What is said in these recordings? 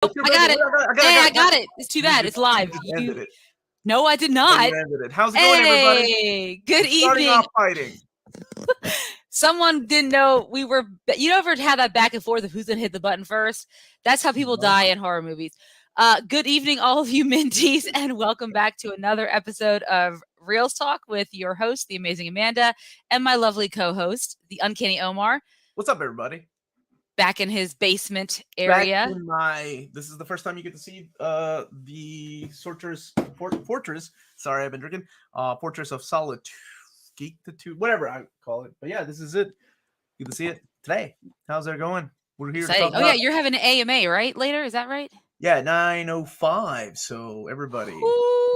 I got it. I got it. It's too bad. It's live. No, I did not. You ended it. How's it going, everybody? Good evening. Starting off fighting. Someone didn't know we were. You ever had that back and forth of who's gonna hit the button first? That's how people die in horror movies. Good evening, all of you Minties, and welcome back to another episode of Reelz Talk with your host, the amazing Amanda, and my lovely co-host, the Uncanny Omar. What's up, everybody? Back in his basement area. This is the first time you get to see the fortress. Sorry, I've been drinking. Fortress of Solitude, whatever I call it. But yeah, this is it. You can see it today. How's that going? We're here. Yeah, you're having an AMA right later. Is that right? Yeah, 9:05. So everybody,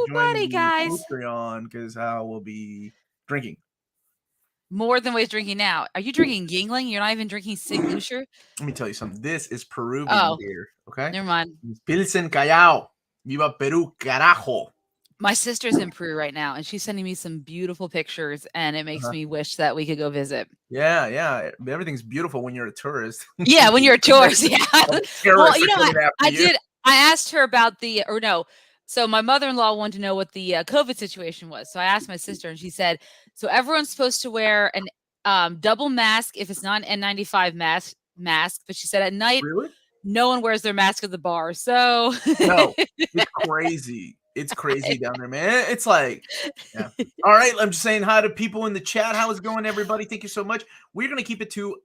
join me, guys, Patreon, because I will be drinking. More than what he's drinking now. Are you drinking Yingling? You're not even drinking Sig Lucier? Let me tell you something. This is Peruvian beer, okay? Never mind. Pilsen Callao. Viva Peru, carajo. My sister's in Peru right now, and she's sending me some beautiful pictures, and it makes me wish that we could go visit. Yeah. Everything's beautiful when you're a tourist. Yeah, when you're a tourist, yeah. Well, you know, I asked her about So my mother-in-law wanted to know what the COVID situation was. So I asked my sister, and she said, so everyone's supposed to wear an double mask if it's not an N95 mask. But she said at night, no one wears their mask at the bar. So no, it's crazy. It's crazy down there, man. It's like, yeah. All right, I'm just saying hi to people in the chat. How is it going, everybody? Thank you so much. We're going to keep it to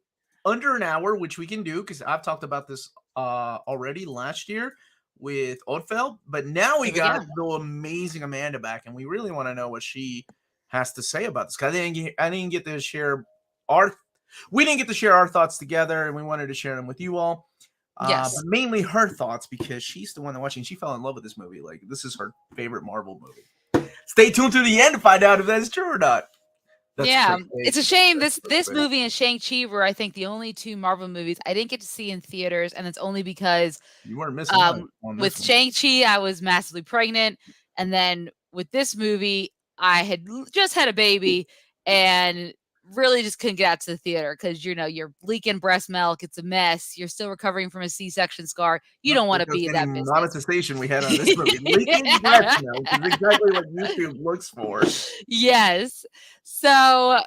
under an hour, which we can do because I've talked about this already last year with Oddfeld, but now we got the amazing Amanda back, and we really want to know what she has to say about this. Because I didn't get to share we didn't get to share our thoughts together, and we wanted to share them with you all. But mainly her thoughts, because she's the one that watching. She fell in love with this movie. Like, this is her favorite Marvel movie. Stay tuned to the end to find out if that's true or not. It's a shame. This movie and Shang-Chi were, I think, the only two Marvel movies I didn't get to see in theaters, and it's only because you weren't missing out on this with Shang-Chi, I was massively pregnant, and then with this movie, I had just had a baby and really just couldn't get out to the theater because you're leaking breast milk. It's a mess. You're still recovering from a C-section scar. You don't want to be that business. Monetization we had on this movie. Leaking breast milk is exactly what YouTube looks for. Yes. So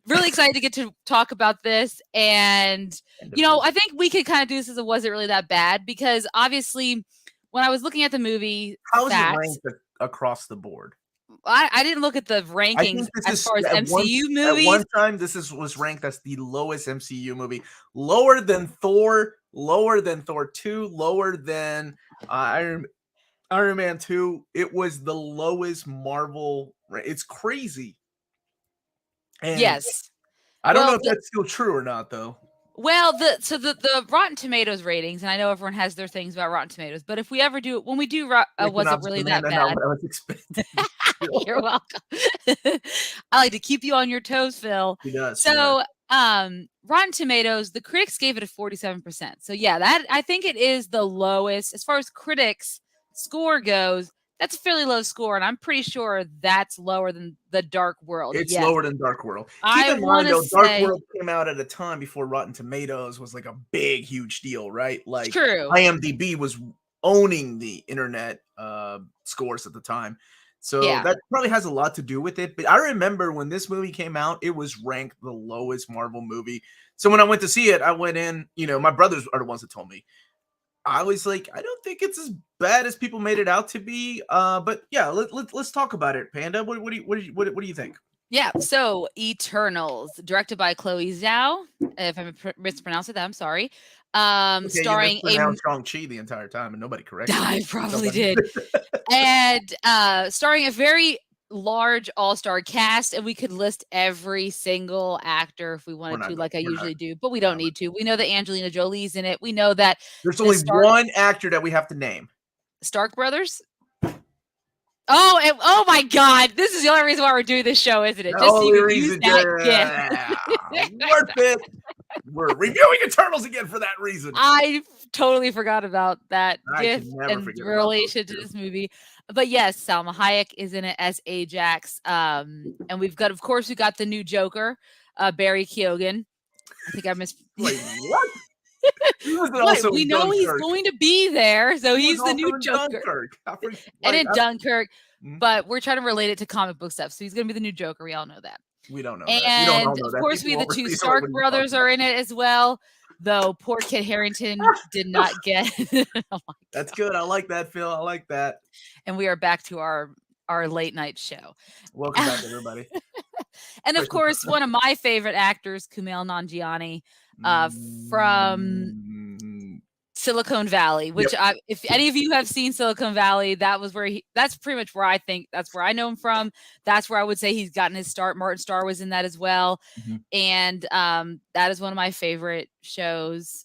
really excited to get to talk about this. And, I think we could kind of do this as a was it really that bad? Because obviously when I was looking at the movie, how is it ranked across the board? I didn't look at the rankings as far as MCU movies. At one time, was ranked as the lowest MCU movie, lower than Thor, lower than Thor 2, lower than Iron Man 2. It was the lowest Marvel. It's crazy. And yes, I don't know if that's still true or not, though. Well, the Rotten Tomatoes ratings, and I know everyone has their things about Rotten Tomatoes, but if we ever do, when we do, was it really that bad? I was expecting. You're welcome. I like to keep you on your toes, Phil. He does. So, Rotten Tomatoes, the critics gave it a 47%. So yeah, that I think it is the lowest as far as critics score goes. That's a fairly low score, and I'm pretty sure that's lower than The Dark World. It's lower than Dark World. Keep in mind, though, Dark World came out at a time before Rotten Tomatoes was like a big, huge deal, right? Like, true. IMDb was owning the internet scores at the time. So that probably has a lot to do with it. But I remember when this movie came out, it was ranked the lowest Marvel movie. So when I went to see it, I went in, my brothers are the ones that told me. I was like, I don't think it's as bad as people made it out to be. But yeah, let's talk about it, Panda. What do you think? Yeah, so Eternals, directed by Chloe Zhao. If I mispronounced that, I'm sorry. Starring Shang-Chi the entire time, and nobody corrected. I probably did. And starring a very large all-star cast, and we could list every single actor if we wanted to, like I usually do, but we don't need to. We know that Angelina Jolie's in it. We know that there's only one actor that we have to name. Stark brothers. Oh my God! This is the only reason why we're doing this show, isn't it? Just so you can use that gift. Worth it. We're reviewing Eternals again for that reason. I totally forgot about that gift in relation to this movie. But yes, Salma Hayek is in it as Ajax. And we've got the new Joker, Barry Keoghan. I think I missed. Wait, what? He was also we in know he's Dunkirk. going to be there, so He was he's the new also in Joker. Dunkirk. And in Dunkirk, but we're trying to relate it to comic book stuff. So he's going to be the new Joker. We all know that. We don't know and that. We don't all know of that. course, People the two overseas Stark what are you brothers talking are in it as well. Though poor Kit Harington did not get. Oh my That's God. good. I like that, Phil. I like that. And we are back to our late night show. Welcome back, everybody. And of course, one of my favorite actors, Kumail Nanjiani, from Silicon Valley, which Yep. if any of you have seen Silicon Valley, that's pretty much where I think that's where I know him from. That's where I would say he's gotten his start. Martin Starr was in that as well. And that is one of my favorite shows.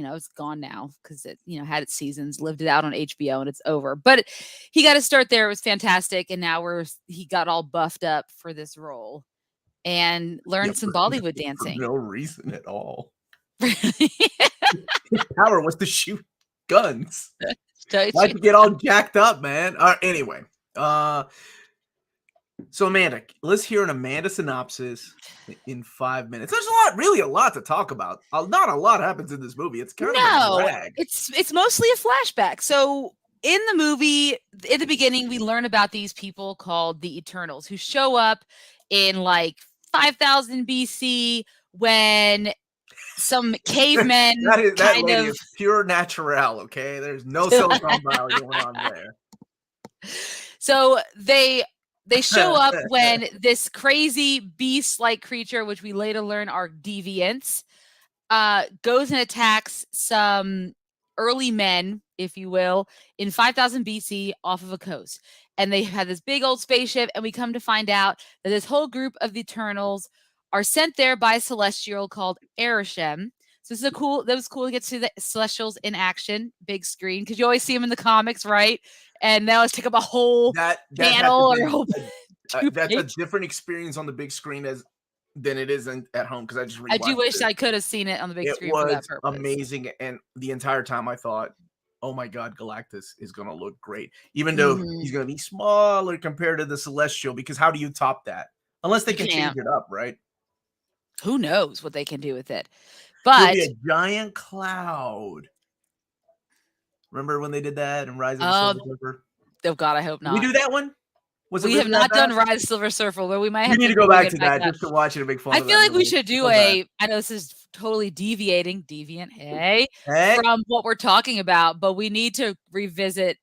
It's gone now because it, had its seasons, lived it out on HBO, and it's over. But he got to start there. It was fantastic. And now he got all buffed up for this role and learned some Bollywood dancing. For no reason at all. His power was to shoot guns. Why'd you get all jacked up, man? Anyway, so Amanda, let's hear an Amanda synopsis in 5 minutes. There's really a lot to talk about. Not a lot happens in this movie. It's kind of a drag. It's mostly a flashback. So in the movie, in the beginning, we learn about these people called the Eternals who show up in like 5000 BC when some cavemen that lady is pure natural, okay? There's no Silicon Valley going on there. So they show up when this crazy beast-like creature, which we later learn are deviants, goes and attacks some early men, if you will, in 5000 BC off of a coast. And they have this big old spaceship, and we come to find out that this whole group of the Eternals are sent there by a celestial called Arishem. So that was cool to get to see the Celestials in action, big screen, because you always see them in the comics, right? And they always take up a whole panel or a whole that's a different experience on the big screen than it is at home, because I do wish I could have seen it on the big screen for that purpose. Amazing, and the entire time I thought, oh my God, Galactus is going to look great, even though he's going to be smaller compared to the Celestial, because how do you top that? Unless they can change it up, right? Who knows what they can do with it? But a giant cloud. Remember when they did that in Rise of the Silver Surfer? Oh God, I hope not. We do that one? We have not done Rise of the Silver Surfer, but we might have to go back to that just to watch it and make fun of it. I feel like we should do I know this is totally deviant, hey, from what we're talking about, but we need to revisit.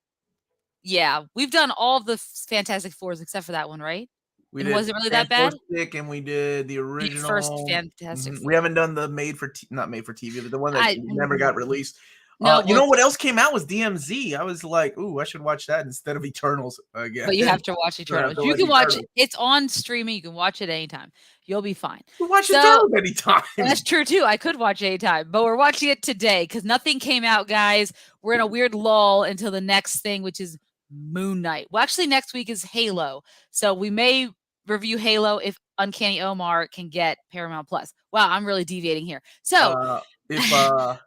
Yeah, we've done all of the Fantastic Fours except for that one, right? Was it really that bad? And we did the original first Fantastic Four. We haven't done the not made for TV, but the one that never got released. No, you know what else came out was DMZ. I was like, ooh, I should watch that instead of Eternals again. But you have to watch Eternals. You can watch it. It's on streaming. You can watch it anytime. You'll be fine. You watch Eternals anytime. That's true too. I could watch it anytime, but we're watching it today because nothing came out, guys. We're in a weird lull until the next thing, which is Moon Knight. Well, actually, next week is Halo, so we may review Halo if Uncanny Omar can get Paramount Plus. Wow, I'm really deviating here. So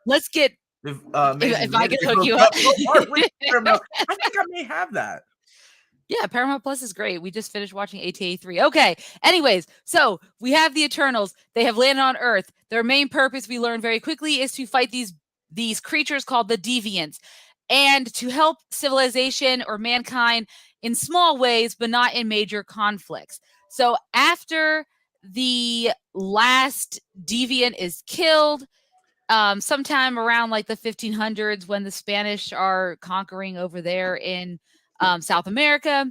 let's get. If I could hook you up. I think I may have that. Yeah, Paramount Plus is great. We just finished watching ATA 3. Okay. Anyways, so we have the Eternals. They have landed on Earth. Their main purpose, we learn very quickly, is to fight these creatures called the Deviants, and to help civilization or mankind in small ways, but not in major conflicts. So after the last Deviant is killed, sometime around like the 1500s, when the Spanish are conquering over there in South America,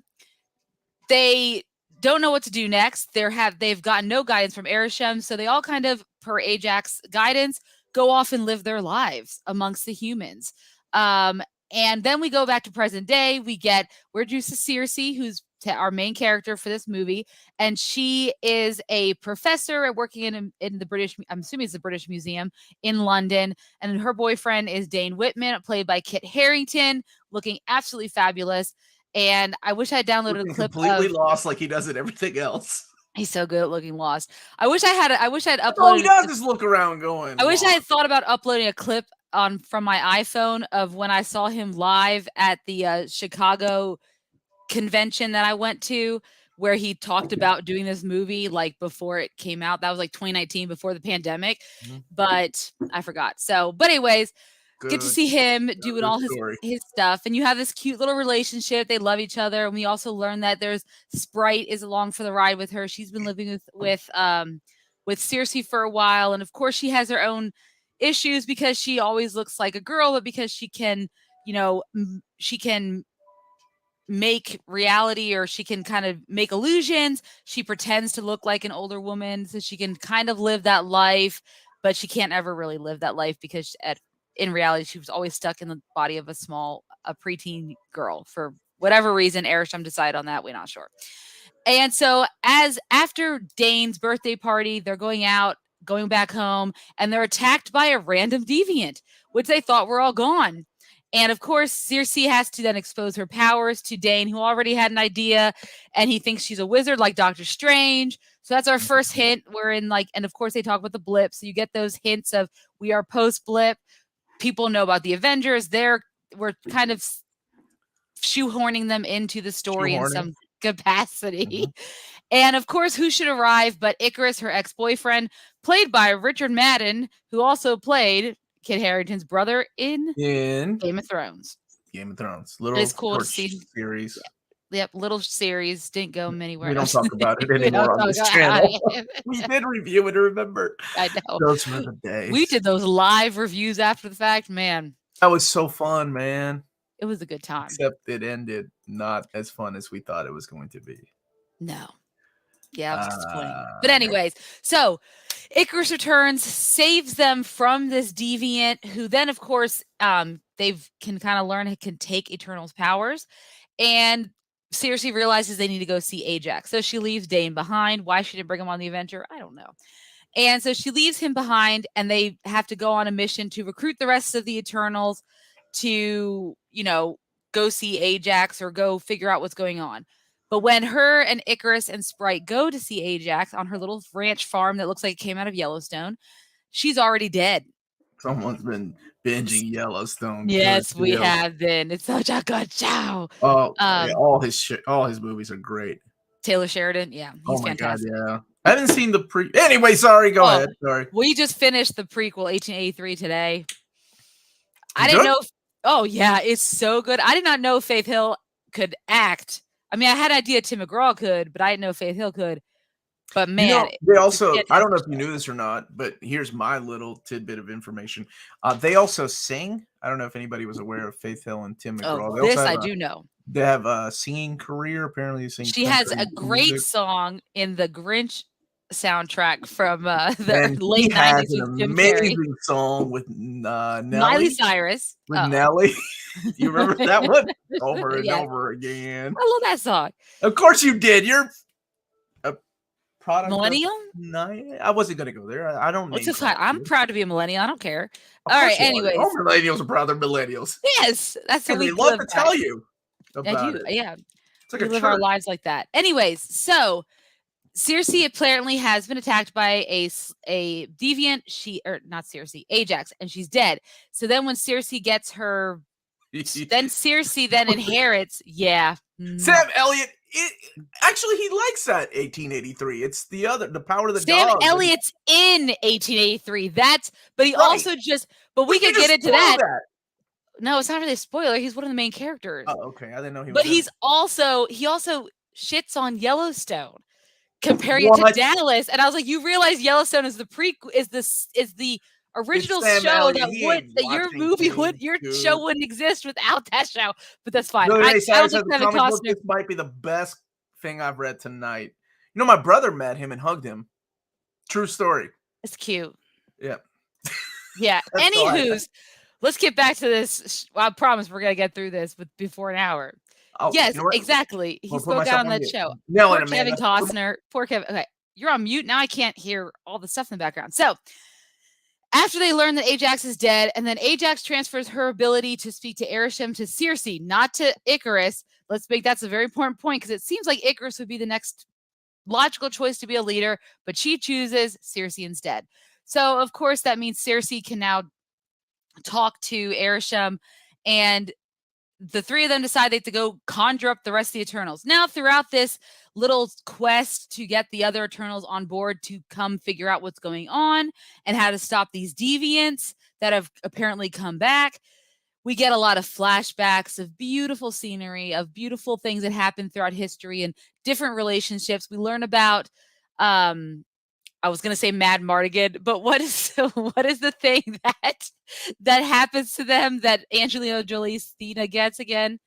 they don't know what to do next. They've gotten no guidance from Arishem, so they all kind of, per Ajax's guidance, go off and live their lives amongst the humans. And then we go back to present day. We're introduced to Circe, who's our main character for this movie, and she is a professor working in the British, I'm assuming it's the British Museum in London, and her boyfriend is Dane Whitman, played by Kit Harington, looking absolutely fabulous. And I wish I had downloaded a clip completely lost like he does at everything else. He's so good at looking lost. I wish I had uploaded. All he does is look around going. I wish I had thought about uploading a clip from my iPhone of when I saw him live at the Chicago convention that I went to, where he talked about doing this movie like before it came out. That was like 2019 before the pandemic, but I forgot. So, but anyways, get to see him doing all his stuff, and you have this cute little relationship. They love each other, and we also learn that there's Sprite is along for the ride with her. She's been living with Circe for a while, and of course she has her own issues because she always looks like a girl, but because she can, she can make reality, or she can kind of make illusions. She pretends to look like an older woman so she can kind of live that life, but she can't ever really live that life because in reality she was always stuck in the body of a preteen girl for whatever reason. Erisham decided on that, we're not sure. And so after Dane's birthday party, they're going back home, and they're attacked by a random deviant, which they thought were all gone. And of course, Circe has to then expose her powers to Dane, who already had an idea, and he thinks she's a wizard like Doctor Strange. So that's our first hint. We're in and of course they talk about the blip. So you get those hints of we are post blip. People know about the Avengers. We're kind of shoehorning them into the story in some capacity. And of course, who should arrive but Icarus, her ex-boyfriend, played by Richard Madden, who also played Kit Harington's brother in Game of Thrones. Little it's cool to see series. Yep, little series, didn't go anywhere. We don't talk about it anymore on this channel. We did review it, remember? I know. Those were the days. We did those live reviews after the fact, man. That was so fun, man. It was a good time. Except it ended not as fun as we thought it was going to be. No. Yeah, it was disappointing. But anyways, so Icarus returns, saves them from this deviant, who then, of course, they can kind of learn it can take Eternal's powers. And Circe realizes they need to go see Ajax. So she leaves Dane behind. Why she didn't bring him on the adventure, I don't know. And so she leaves him behind, and they have to go on a mission to recruit the rest of the Eternals to, go see Ajax or go figure out what's going on. But when her and Icarus and Sprite go to see Ajax on her little ranch farm that looks like it came out of Yellowstone, she's already dead. Someone's been binging Yellowstone. Yes, we have been. It's such a good show. Oh, yeah, all his movies are great. Taylor Sheridan, yeah, he's fantastic. God, yeah. I haven't seen the Anyway, sorry, go ahead. Sorry. We just finished the prequel 1883 today. I didn't know. Oh yeah, it's so good. I did not know Faith Hill could act. I mean, I had an idea Tim McGraw could, but I didn't know Faith Hill could. But man, they also, I don't know if you knew this or not, but here's my little tidbit of information. They also sing. I don't know if anybody was aware of Faith Hill and Tim McGraw. Oh, this I do know. They have a singing career. Apparently, she has a great song in the Grinch soundtrack from the late 90s. An amazing song with Nelly. Miley Cyrus. With Nelly. You remember that one? Over and over again. I love that song. Of course you did. You're a product millennial? No, I wasn't going to go there. I don't know. I'm proud to be a millennial. I don't care. All right, anyways. All millennials are proud they're millennials. Yes, that's what we love to tell you about it. Yeah. It's like we live our lives like that. Anyways, so Circe apparently has been attacked by a deviant. Not Circe, Ajax, and she's dead. So then when Circe gets her, then Circe inherits. Yeah, Sam Elliott. Actually, he likes that 1883. It's the power of the Sam dog. Elliott's in 1883. But he also but we could get into that. No, it's not really a spoiler. He's one of the main characters. Oh, okay. I didn't know he was. But he also shits on Yellowstone, comparing it to Dallas, and I was like, you realize Yellowstone is the original show your show wouldn't exist without that show. But that's fine. This might be the best thing I've read tonight. My brother met him and hugged him. True story. It's cute. Yeah. Yeah. Anywho's, let's get back to this. I promise we're gonna get through this before an hour. Oh, yes, exactly. He spoke out on that show. Poor Kevin Costner. Poor Kevin. Okay, you're on mute now. I can't hear all the stuff in the background. So after they learn that Ajax is dead, and then Ajax transfers her ability to speak to Erisham to Circe, not to Icarus. That's a very important point, because it seems like Icarus would be the next logical choice to be a leader, but she chooses Circe instead. So of course that means Circe can now talk to Erisham, and the three of them decide they have to go conjure up the rest of the Eternals. Now, throughout this little quest to get the other Eternals on board to come figure out what's going on and how to stop these deviants that have apparently come back, we get a lot of flashbacks of beautiful scenery, of beautiful things that happen throughout history and different relationships. We learn about, I was going to say Mad Mardigan, but what is the thing that happens to them that Angelina Jolie's Thena gets again?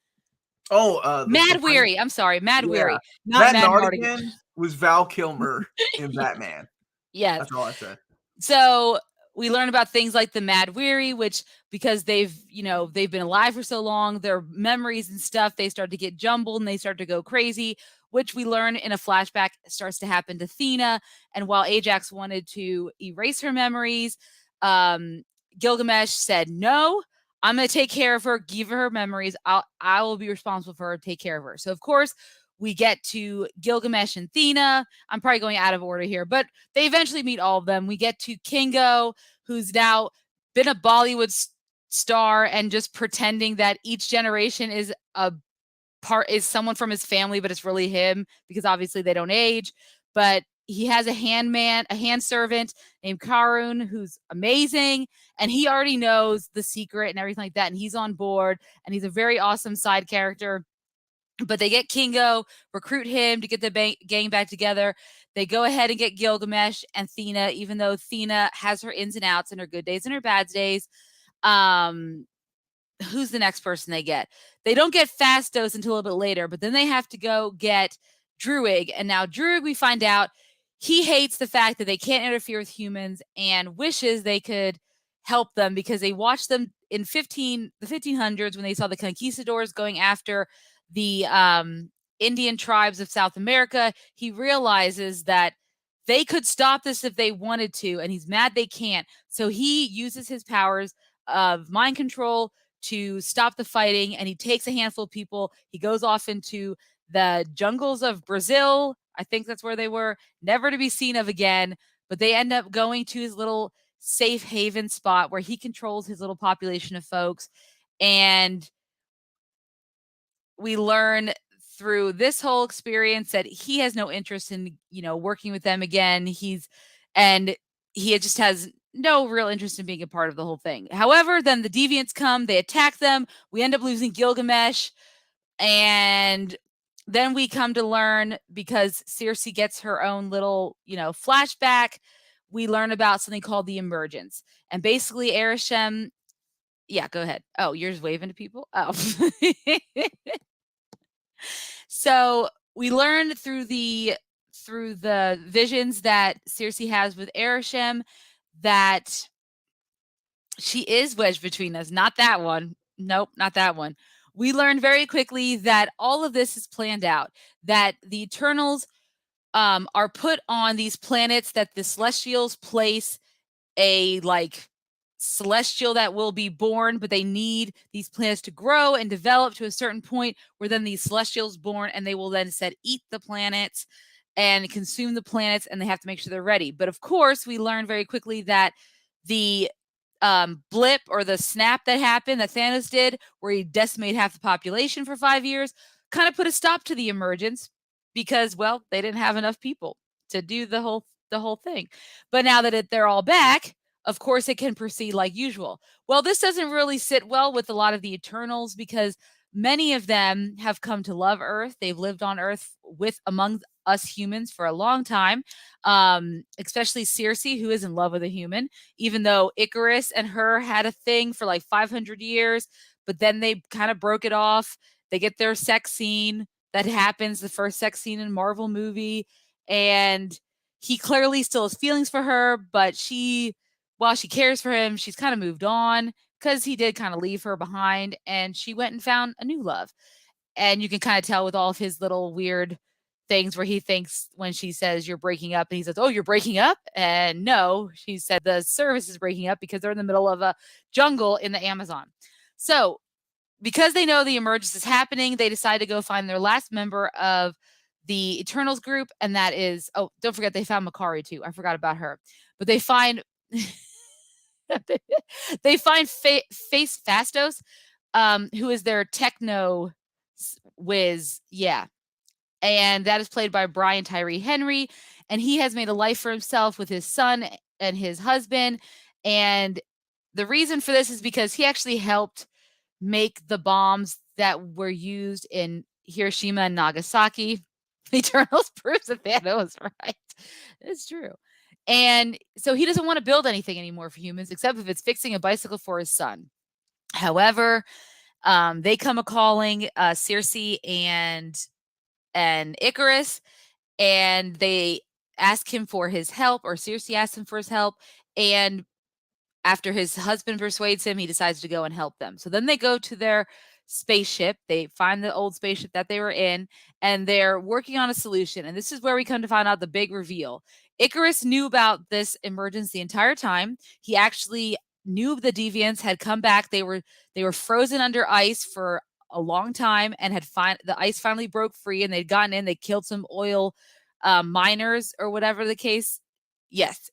Oh, Mad Weary. I'm sorry, Mad Weary, not Mad Mad Mardigan Mardigan. was Val Kilmer in Batman. Yes. That's all I said. So we learn about things like the Mad Weary, which because they've been alive for so long, their memories and stuff, they start to get jumbled and they start to go crazy, which we learn in a flashback starts to happen to Thena. And while Ajax wanted to erase her memories, Gilgamesh said, no, I'm going to take care of her, give her memories. I will be responsible for her, take care of her. So, of course, we get to Gilgamesh and Thena. I'm probably going out of order here, but they eventually meet all of them. We get to Kingo, who's now been a Bollywood star and just pretending that each generation is someone from his family, but it's really him because obviously they don't age. But he has a hand servant named Karun who's amazing, and he already knows the secret and everything like that, and he's on board, and he's a very awesome side character. But they get Kingo, recruit him to get the gang back together. They go ahead and get Gilgamesh and Thena, even though Thena has her ins and outs and her good days and her bad days. Who's the next person they get? They don't get Phastos until a little bit later, but then they have to go get Druig. And now Druig, we find out, he hates the fact that they can't interfere with humans and wishes they could help them because they watched them in the 1500s when they saw the conquistadors going after the Indian tribes of South America. He realizes that they could stop this if they wanted to, and he's mad they can't. So he uses his powers of mind control to stop the fighting, and he takes a handful of people. He goes off into the jungles of Brazil. I think that's where they were, never to be seen of again. But they end up going to his little safe haven spot where he controls his little population of folks. And we learn through this whole experience that he has no interest in, working with them again. He just has no real interest in being a part of the whole thing. However, then the deviants come, they attack them. We end up losing Gilgamesh. And then we come to learn, because Circe gets her own little, flashback, we learn about something called the emergence. And basically Arishem, yeah, go ahead. Oh, you're just waving to people? Oh. So we learn through the visions that Circe has with Arishem that she is wedged between us. Not that one. Nope, not that one. We learn very quickly that all of this is planned out, that the Eternals are put on these planets that the Celestials place a celestial that will be born, but they need these planets to grow and develop to a certain point where then these Celestials born, and they will then eat the planets and consume the planets, and they have to make sure they're ready. But of course, we learn very quickly that the blip or the snap that happened that Thanos did, where he decimated half the population for 5 years, kind of put a stop to the emergence because, well, they didn't have enough people to do the whole thing. But now that they're all back, of course, it can proceed like usual. Well, this doesn't really sit well with a lot of the Eternals because many of them have come to love Earth. They've lived on Earth among us humans for a long time, especially Circe, who is in love with a human, even though Icarus and her had a thing for 500 years, but then they kind of broke it off. They get their sex scene that happens, the first sex scene in a Marvel movie, and he clearly still has feelings for her, but while she cares for him, she's kind of moved on because he did kind of leave her behind, and she went and found a new love. And you can kind of tell with all of his little weird things where he thinks when she says you're breaking up, and he says, oh, you're breaking up? And no, she said the service is breaking up because they're in the middle of a jungle in the Amazon. So because they know the emergence is happening, they decide to go find their last member of the Eternals group, and that is, oh, don't forget they found Makari too. I forgot about her. But they find Face Phastos, who is their techno whiz. Yeah. And that is played by Brian Tyree Henry. And he has made a life for himself with his son and his husband. And the reason for this is because he actually helped make the bombs that were used in Hiroshima and Nagasaki. Eternals proves that Thanos was right. It's true. And so he doesn't want to build anything anymore for humans except if it's fixing a bicycle for his son. However, they come a calling Circe and Icarus, and they ask him for his help, or Circe asks him for his help. And after his husband persuades him, he decides to go and help them. So then they go to their spaceship. They find the old spaceship that they were in, and they're working on a solution. And this is where we come to find out the big reveal. Icarus knew about this emergence the entire time. He actually knew the deviants had come back. They were frozen under ice for a long time, and the ice finally broke free, and they'd gotten in. They killed some oil miners or whatever the case. Yes.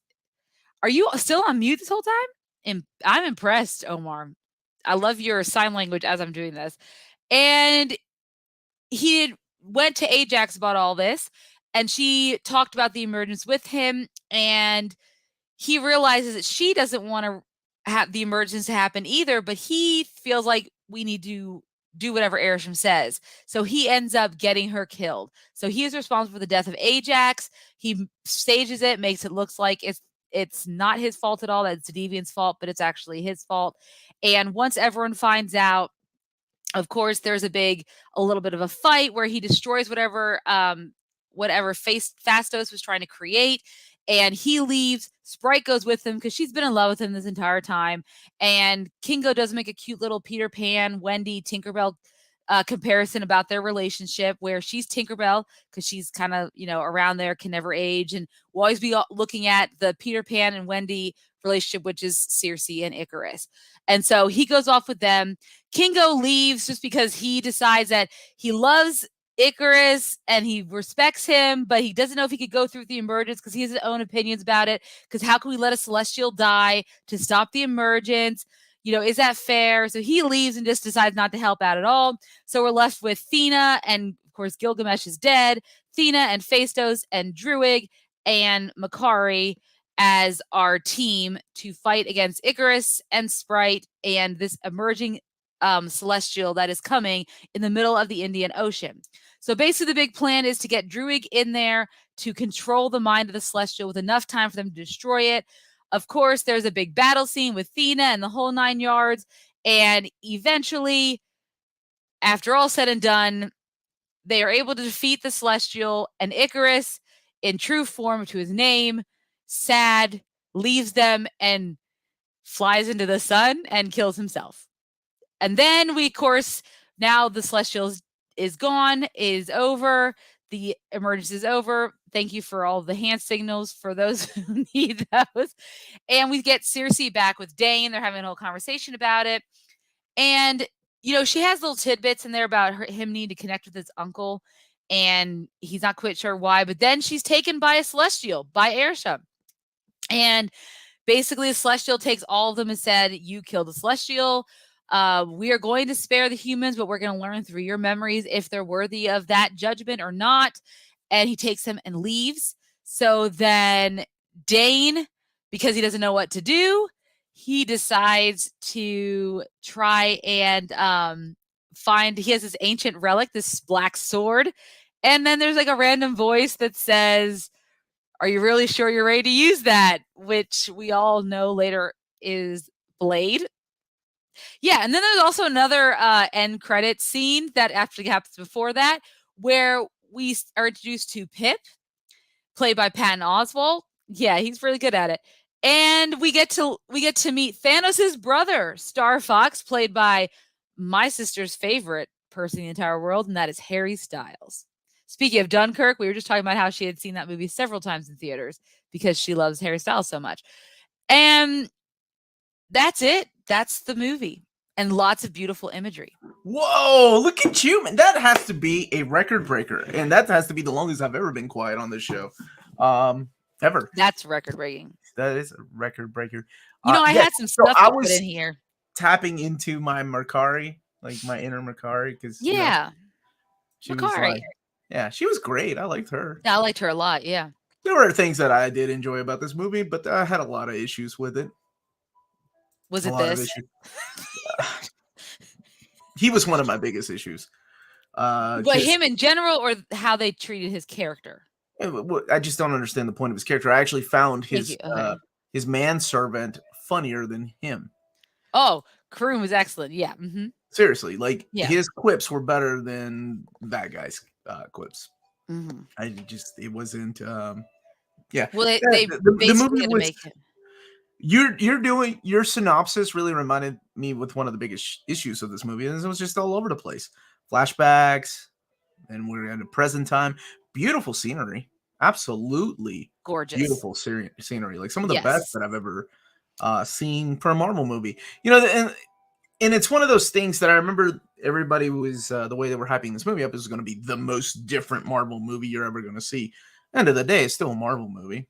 Are you still on mute this whole time? I'm impressed, Omar. I love your sign language as I'm doing this. And he went to Ajax about all this, and she talked about the emergence with him, and he realizes that she doesn't want to have the emergence happen either, but he feels like we need to do whatever Arishem says. So he ends up getting her killed. So he is responsible for the death of Ajax. He stages it, makes it looks like it's not his fault at all, that it's the Deviant's fault, but it's actually his fault. And once everyone finds out, of course, there's a little bit of a fight where he destroys whatever Phastos was trying to create, and he leaves. Sprite goes with him because she's been in love with him this entire time. And Kingo does make a cute little Peter Pan, Wendy, Tinkerbell comparison about their relationship, where she's Tinkerbell because she's kind of, around there, can never age, and we'll always be looking at the Peter Pan and Wendy relationship, which is Circe and Icarus. And so he goes off with them. Kingo leaves just because he decides that he loves Icarus and he respects him, but he doesn't know if he could go through the emergence because he has his own opinions about it. Because how can we let a celestial die to stop the emergence? Is that fair? So he leaves and just decides not to help out at all. So we're left with Thena, and of course Gilgamesh is dead. Thena and Phastos and Druig and Makari as our team to fight against Icarus and Sprite and this emerging celestial that is coming in the middle of the Indian Ocean. So basically the big plan is to get Druig in there to control the mind of the celestial with enough time for them to destroy it. Of course, there's a big battle scene with Thena and the whole 9 yards. And eventually, after all said and done, they are able to defeat the celestial, and Icarus, in true form to his name, sad, leaves them and flies into the sun and kills himself. And then we, of course, now the celestial is gone, is over. The emergence is over. Thank you for all the hand signals for those who need those. And we get Circe back with Dane. They're having a whole conversation about it. And, she has little tidbits in there about him needing to connect with his uncle. And he's not quite sure why. But then she's taken by a celestial, by Arishem. And basically, the celestial takes all of them and said, you killed the celestial. We are going to spare the humans, but we're going to learn through your memories if they're worthy of that judgment or not. And he takes them and leaves. So then Dane, because he doesn't know what to do, he decides to try and he has this ancient relic, this black sword. And then there's like a random voice that says, are you really sure you're ready to use that? Which we all know later is Blade. Yeah, and then there's also another end credit scene that actually happens before that, where we are introduced to Pip, played by Patton Oswalt. Yeah, he's really good at it. And we get to meet Thanos' brother, Star Fox, played by my sister's favorite person in the entire world, and that is Harry Styles. Speaking of Dunkirk, we were just talking about how she had seen that movie several times in theaters because she loves Harry Styles so much. And that's it. That's the movie. And lots of beautiful imagery. Whoa, look at you, man. That has to be a record breaker. And that has to be the longest I've ever been quiet on this show. Ever. That's record breaking. That is a record breaker. I had some stuff to put in here. Tapping into my Mercari like my inner Makari, because Yeah, she was Makari. like, yeah, she was great. I liked her. Yeah, I liked her a lot. Yeah. There were things that I did enjoy about this movie, but I had a lot of issues with it. Was A it lot of this? issues. He was one of my biggest issues. But him in general, or how they treated his character? I just don't understand the point of his character. I actually found Thank you. Okay. his manservant funnier than him. Oh, Karoon was excellent. Yeah. Mm-hmm. Seriously, like Yeah. his quips were better than that guy's quips. Mm-hmm. It wasn't. Yeah, Well, they the basically movie had to was. make it. You're doing your synopsis really reminded me with one of the biggest issues of this movie, and it was just all over the place. Flashbacks, and we're in the present time. Beautiful scenery, absolutely Gorgeous. beautiful scenery. Like some of the best Yes. that I've ever seen for a Marvel movie. And it's one of those things that I remember everybody was the way they were hyping this movie up is going to be the most different Marvel movie you're ever going to see. End of the day, it's still a Marvel movie.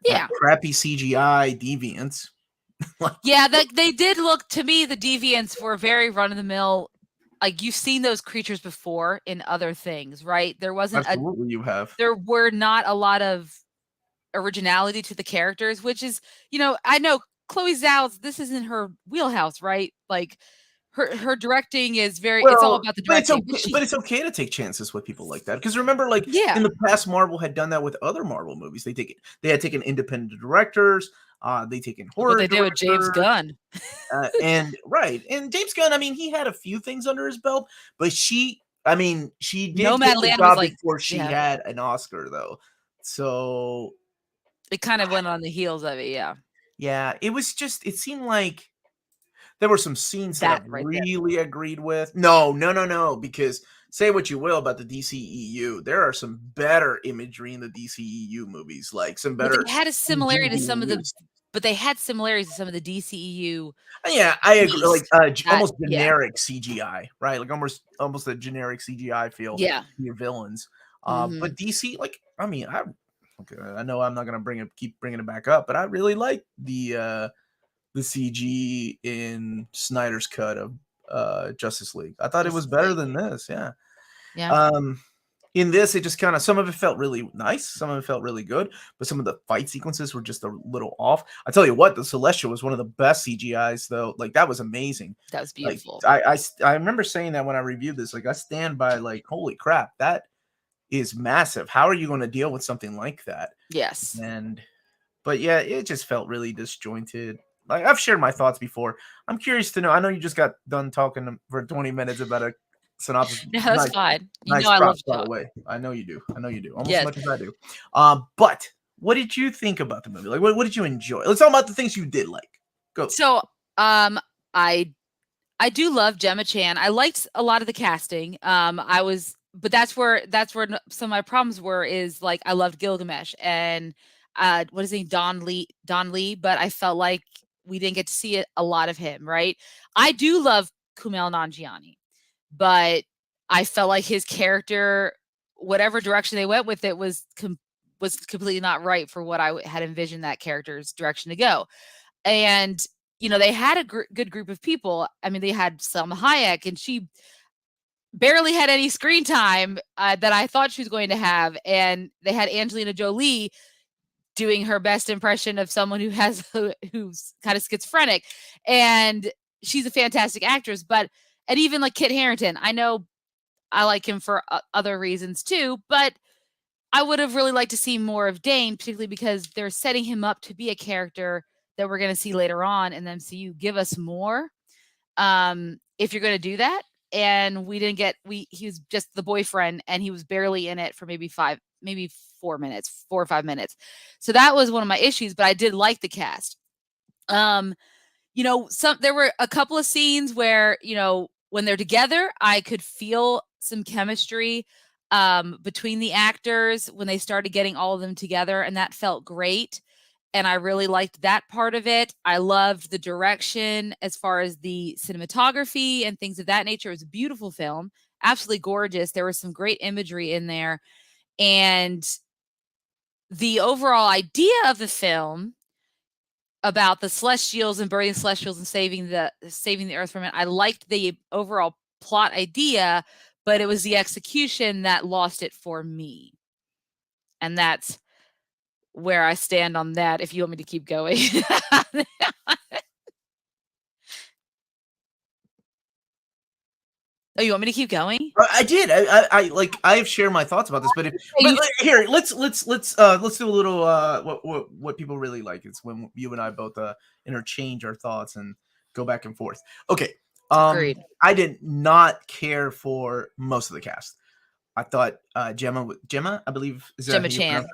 That Yeah. crappy CGI deviants. Yeah, they did look to me. The deviants were very run of the mill. Like you've seen those creatures before in other things, right? Absolutely, you have. There were not a lot of originality to the characters, which is, I know Chloe Zhao's, this isn't her wheelhouse, right? Like her directing is it's all about the but it's directing. okay. But it's okay to take chances with people like that because remember, like Yeah. in the past, Marvel had done that with other Marvel movies. They had taken independent directors. They taken horror. What they did with James Gunn. And James Gunn. I mean, he had a few things under his belt, but she did get the Nomadland was job like, before she yeah, had an Oscar, though. So it kind of went on the heels of it. Yeah. yeah, it seemed like there were some scenes that I That right there. really agreed with. No, because say what you will about the DCEU, there are some better imagery in the DCEU movies, like some But better they had a similarity to some of the use. but they had similarities to some of the DCEU Yeah, I agree. Like beasts. almost Yeah. generic CGI, right? Like almost a generic CGI feel to Yeah. your villains. Mhm. But DC, okay, I know I'm not gonna keep bringing it back up, but I really like the CG in Snyder's cut of Justice League. I thought it was Justice better League. than this. Yeah. Yeah. In this, it just kind of some of it felt really nice, some of it felt really good, but some of the fight sequences were just a little off. I tell you what, the Celestial was one of the best CGIs, though. Like that was amazing. That was Like beautiful. I remember saying that when I reviewed this. Like I stand by, like, holy crap, that is massive. How are you going to deal with something like that? Yes. But yeah, it just felt really disjointed. Like I've shared my thoughts before. I'm curious to know. I know you just got done talking for 20 minutes about a synopsis. No, that's fine. Nice I love props, to by the talk. way. I know you do. Almost as Yes. much as I do. But what did you think about the movie? Like, what did you enjoy? Let's talk about the things you did like. Go. So, I do love Gemma Chan. I liked a lot of the casting. But that's where some of my problems were. Is like I loved Gilgamesh and what is he, Don Lee, but I felt like we didn't get to see a lot of him. Right. I do love Kumail Nanjiani, but I felt like his character, whatever direction they went with it, was completely not right for what I had envisioned that character's direction to go. And they had a good group of people. I mean, they had Selma Hayek, and she barely had any screen time that I thought she was going to have. And they had Angelina Jolie doing her best impression of someone who's kind of schizophrenic, and she's a fantastic actress. And even like Kit Harington, I know I like him for other reasons too, but I would have really liked to see more of Dane, particularly because they're setting him up to be a character that we're going to see later on in the MCU. Give us more if you're going to do that. And we didn't get he was just the boyfriend, and he was barely in it for maybe 4 minutes, 4 or 5 minutes. So that was one of my issues, but I did like the cast. There were a couple of scenes where, when they're together, I could feel some chemistry between the actors when they started getting all of them together, and that felt great. And I really liked that part of it. I loved the direction as far as the cinematography and things of that nature. It was a beautiful film, absolutely gorgeous. There was some great imagery in there. And the overall idea of the film about the Celestials and burning the Celestials and saving the Earth from it. I liked the overall plot idea, but it was the execution that lost it for me. And that's where I stand on that, if you want me to keep going. Oh, you want me to keep going? I did. I've shared my thoughts about this, but here, let's do a little what people really like. It's when you and I both interchange our thoughts and go back and forth. Okay. Agreed. I did not care for most of the cast. I thought Gemma, I believe is Gemma Chan.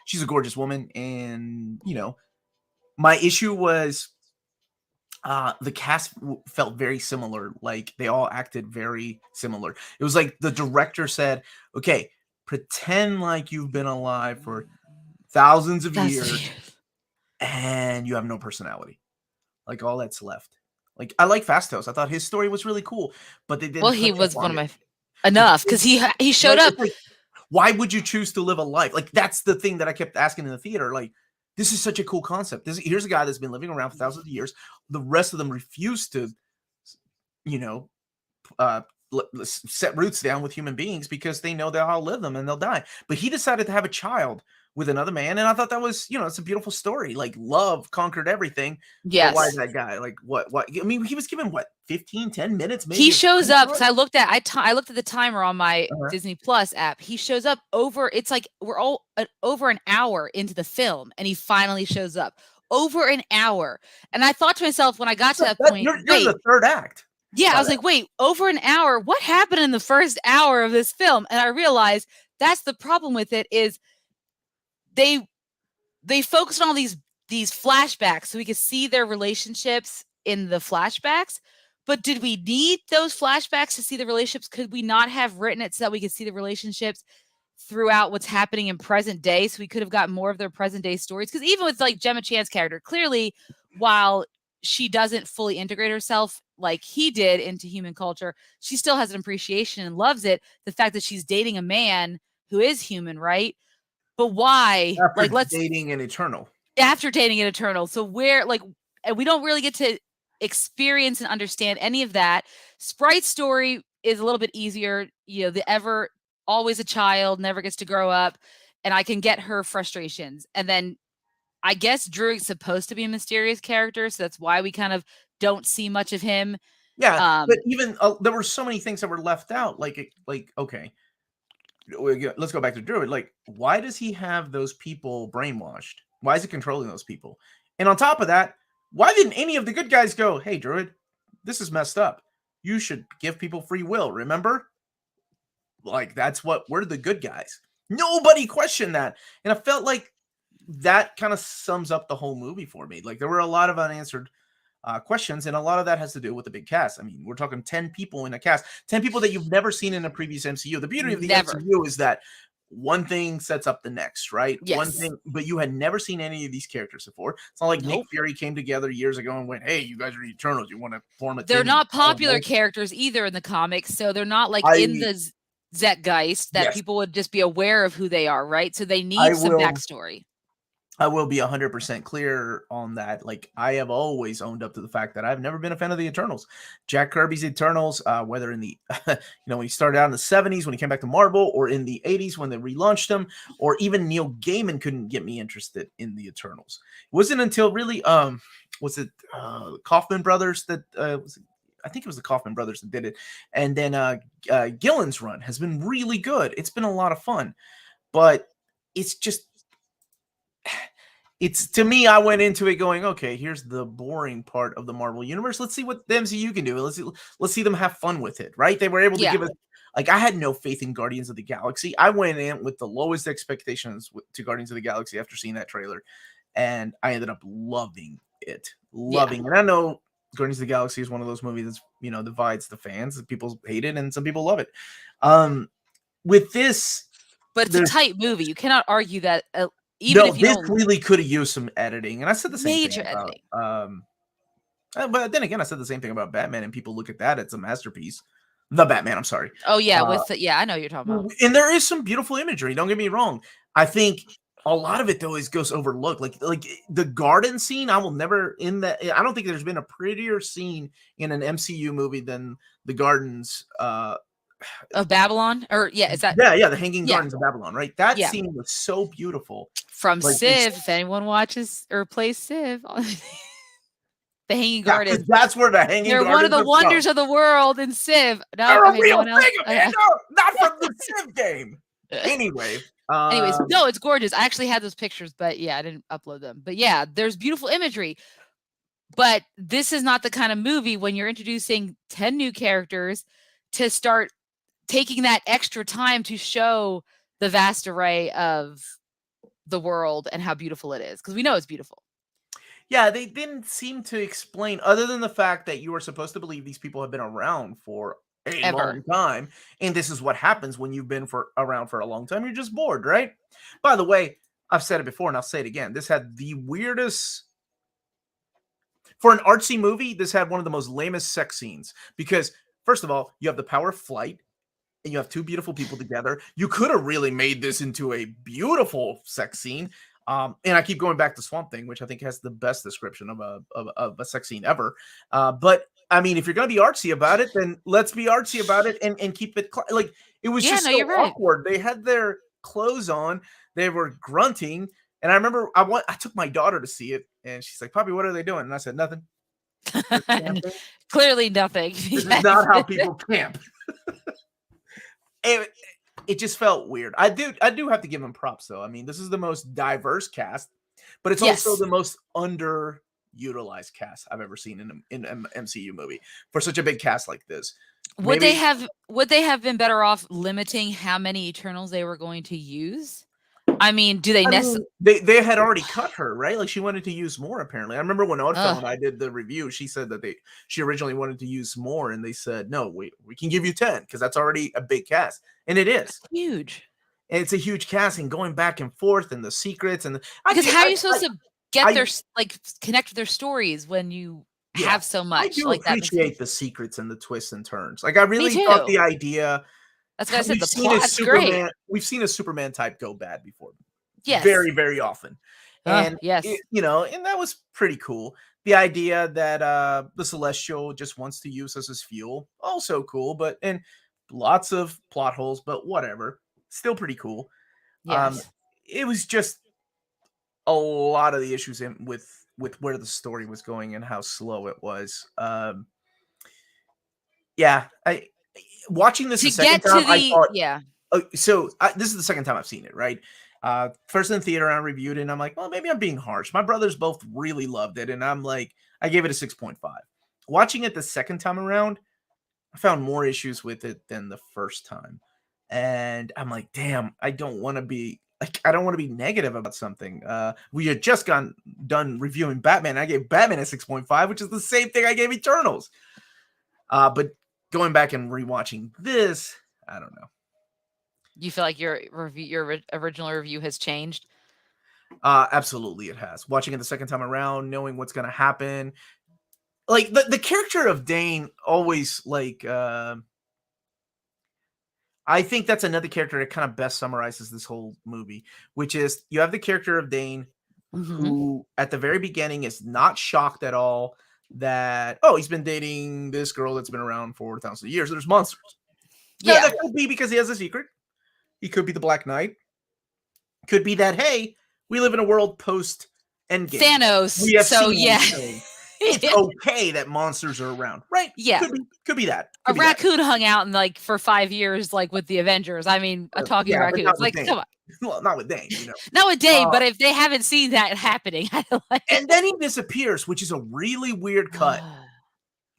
She's a gorgeous woman, and my issue was the cast felt very similar. Like they all acted very similar. It was like the director said, okay, pretend like you've been alive for thousands of years and you have no personality. Like all that's left. Like I like Fastos. I thought his story was really cool, but they didn't. Well, he was one of my enough because he showed up. Like, why would you choose to live a life? Like that's the thing that I kept asking in the theater. Like, this is such a cool concept. Here's a guy that's been living around for thousands of years. The rest of them refuse to, set roots down with human beings because they know they'll outlive them and they'll die. But he decided to have a child with another man, and I thought that was, it's a beautiful story. Like love conquered everything. Yes. Why is that guy? Like what? I mean, he was given 10 minutes. Maybe he shows up because I looked at the timer on my Disney Plus app. He shows up it's like we're all over an hour into the film, and he finally shows up over an hour. And I thought to myself when I got to that point, you're in the third act. Yeah, I was like, wait, over an hour? What happened in the first hour of this film? And I realized that's the problem with it is they focused on all these flashbacks so we could see their relationships in the flashbacks. But did we need those flashbacks to see the relationships? Could we not have written it so that we could see the relationships throughout what's happening in present day? So we could have got more of their present day stories. Because even with like Gemma Chan's character, clearly, while she doesn't fully integrate herself like he did into human culture, she still has an appreciation and loves it. The fact that she's dating a man who is human, right? But why? After dating an Eternal. After dating an Eternal. So where, we don't really get to experience and understand any of that. Sprite's story is a little bit easier. The always a child, never gets to grow up, and I can get her frustrations. And then I guess Druig's supposed to be a mysterious character, so that's why we kind of don't see much of him. Yeah, but even there were so many things that were left out. Okay, let's go back to Druig. Like, why does he have those people brainwashed? Why is he controlling those people? And on top of that, why didn't any of the good guys go, hey, Druig, this is messed up. You should give people free will, remember? Like, we're the good guys. Nobody questioned that. And I felt like that kind of sums up the whole movie for me. Like, there were a lot of unanswered questions, and a lot of that has to do with the big cast. I mean, we're talking 10 people in a cast, 10 people that you've never seen in a previous MCU. The beauty of the MCU is that one thing sets up the next, right? Yes. One thing, but you had never seen any of these characters before. It's not like Nick Fury came together years ago and went, hey, you guys are Eternals. You want to form a team? They're not popular characters either in the comics, so they're not in the Zeitgeist that people would just be aware of who they are, right? So they need some backstory. I will be 100% clear on that. Like, I have always owned up to the fact that I've never been a fan of the Eternals. Jack Kirby's Eternals, whether in the, when he started out in the 70s, when he came back to Marvel, or in the 80s when they relaunched him, or even Neil Gaiman couldn't get me interested in the Eternals. It wasn't until really, was it Kaufman Brothers that, I think it was the Kaufman Brothers that did it. And then Gillen's run has been really good. It's been a lot of fun. But it's just, to me, I went into it going, okay, here's the boring part of the Marvel universe. Let's see what the MCU can do. Let's see them have fun with it, right? They were able to give us, like, I had no faith in Guardians of the Galaxy. I went in with the lowest expectations to Guardians of the Galaxy after seeing that trailer, and I ended up loving it. And I know Guardians of the Galaxy is one of those movies that's, divides the fans. People hate it and some people love it. With this, but it's a tight movie. You cannot argue that. This really could have used some editing, and I said the same thing editing. But then again, I said the same thing about Batman, and people look at that; it's a masterpiece. The Batman, I'm sorry. Oh yeah, I know what you're talking about. And there is some beautiful imagery. Don't get me wrong. I think a lot of it though goes overlooked. Like the garden scene, I don't think there's been a prettier scene in an MCU movie than the gardens of Babylon. Or is that the Hanging Gardens of Babylon, right? That Yeah. scene was so beautiful. From Civ, if anyone watches or plays Civ. The Hanging Gardens. That's where the Hanging They're Gardens one of the wonders of the world in Civ. No, they're a real thing, Amanda! Not from the Civ game. Anyways, no, it's gorgeous. I actually had those pictures, but I didn't upload them. But yeah, there's beautiful imagery. But this is not the kind of movie when you're introducing 10 new characters to start taking that extra time to show the vast array of the world and how beautiful it is, because we know it's beautiful. Yeah, they didn't seem to explain, other than the fact that you are supposed to believe these people have been around for a long time, and this is what happens when you've been around for a long time. You're just bored, right? By the way, I've said it before and I'll say it again. This had the weirdest, for an artsy movie, this had one of the most lamest sex scenes, because first of all, you have the power of flight and you have two beautiful people together. You could have really made this into a beautiful sex scene. And I keep going back to Swamp Thing, which I think has the best description of a sex scene ever. But I mean, if you're going to be artsy about it, then let's be artsy about it and keep it like it was just so awkward. They had their clothes on, they were grunting, and I remember I took my daughter to see it, and she's like, "Poppy, what are they doing?" And I said, "Nothing." Clearly, nothing. This is not how people camp. It just felt weird. I do have to give them props though. I mean, this is the most diverse cast, but it's also the most underutilized cast I've ever seen in an MCU movie for such a big cast like this. Would they have been better off limiting how many Eternals they were going to use? I mean, do they necessarily? They had already cut her, right? Like she wanted to use more. Apparently, I remember when Oddfellow and I did the review. She said that she originally wanted to use more, and they said no, we can give you 10 because that's already a big cast, and it is that's huge. And it's a huge cast, and going back and forth, and the secrets, and because how are you supposed to get their connect with their stories when you have so much? I do appreciate the secrets and the twists and turns. Like I really thought the idea. That's what I said. The plot's great. We've seen a Superman type go bad before. Yes. Very, very often. And, yes. And that was pretty cool. The idea that the Celestial just wants to use us as fuel. Also cool, and lots of plot holes, but whatever. Still pretty cool. Yes. It was just a lot of the issues with where the story was going and how slow it was. Watching this the second time, I thought, this is the second time I've seen it, right? First in the theater, I reviewed it, and I'm like, well, maybe I'm being harsh. My brothers both really loved it, and I'm like, I gave it a 6.5. Watching it the second time around, I found more issues with it than the first time, and I'm like, damn, I don't want to be negative about something. We had just done reviewing Batman. I gave Batman a 6.5, which is the same thing I gave Eternals. But going back and rewatching this, I don't know. You feel like your original review has changed? Absolutely, it has. Watching it the second time around, knowing what's going to happen, like the character of Dane always I think that's another character that kind of best summarizes this whole movie, which is you have the character of Dane, who at the very beginning is not shocked at all that, he's been dating this girl that's been around for thousands of years. There's monsters. Yeah, that could be because he has a secret. He could be the Black Knight. Could be that, hey, we live in a world post Endgame. Thanos. We have it's okay that monsters are around, right? Yeah, could be that. A raccoon hung out for 5 years, with the Avengers. I mean, a talking raccoon. Come on. Well, not with Dane, Not with Dane, but if they haven't seen that happening, and then he disappears, which is a really weird cut.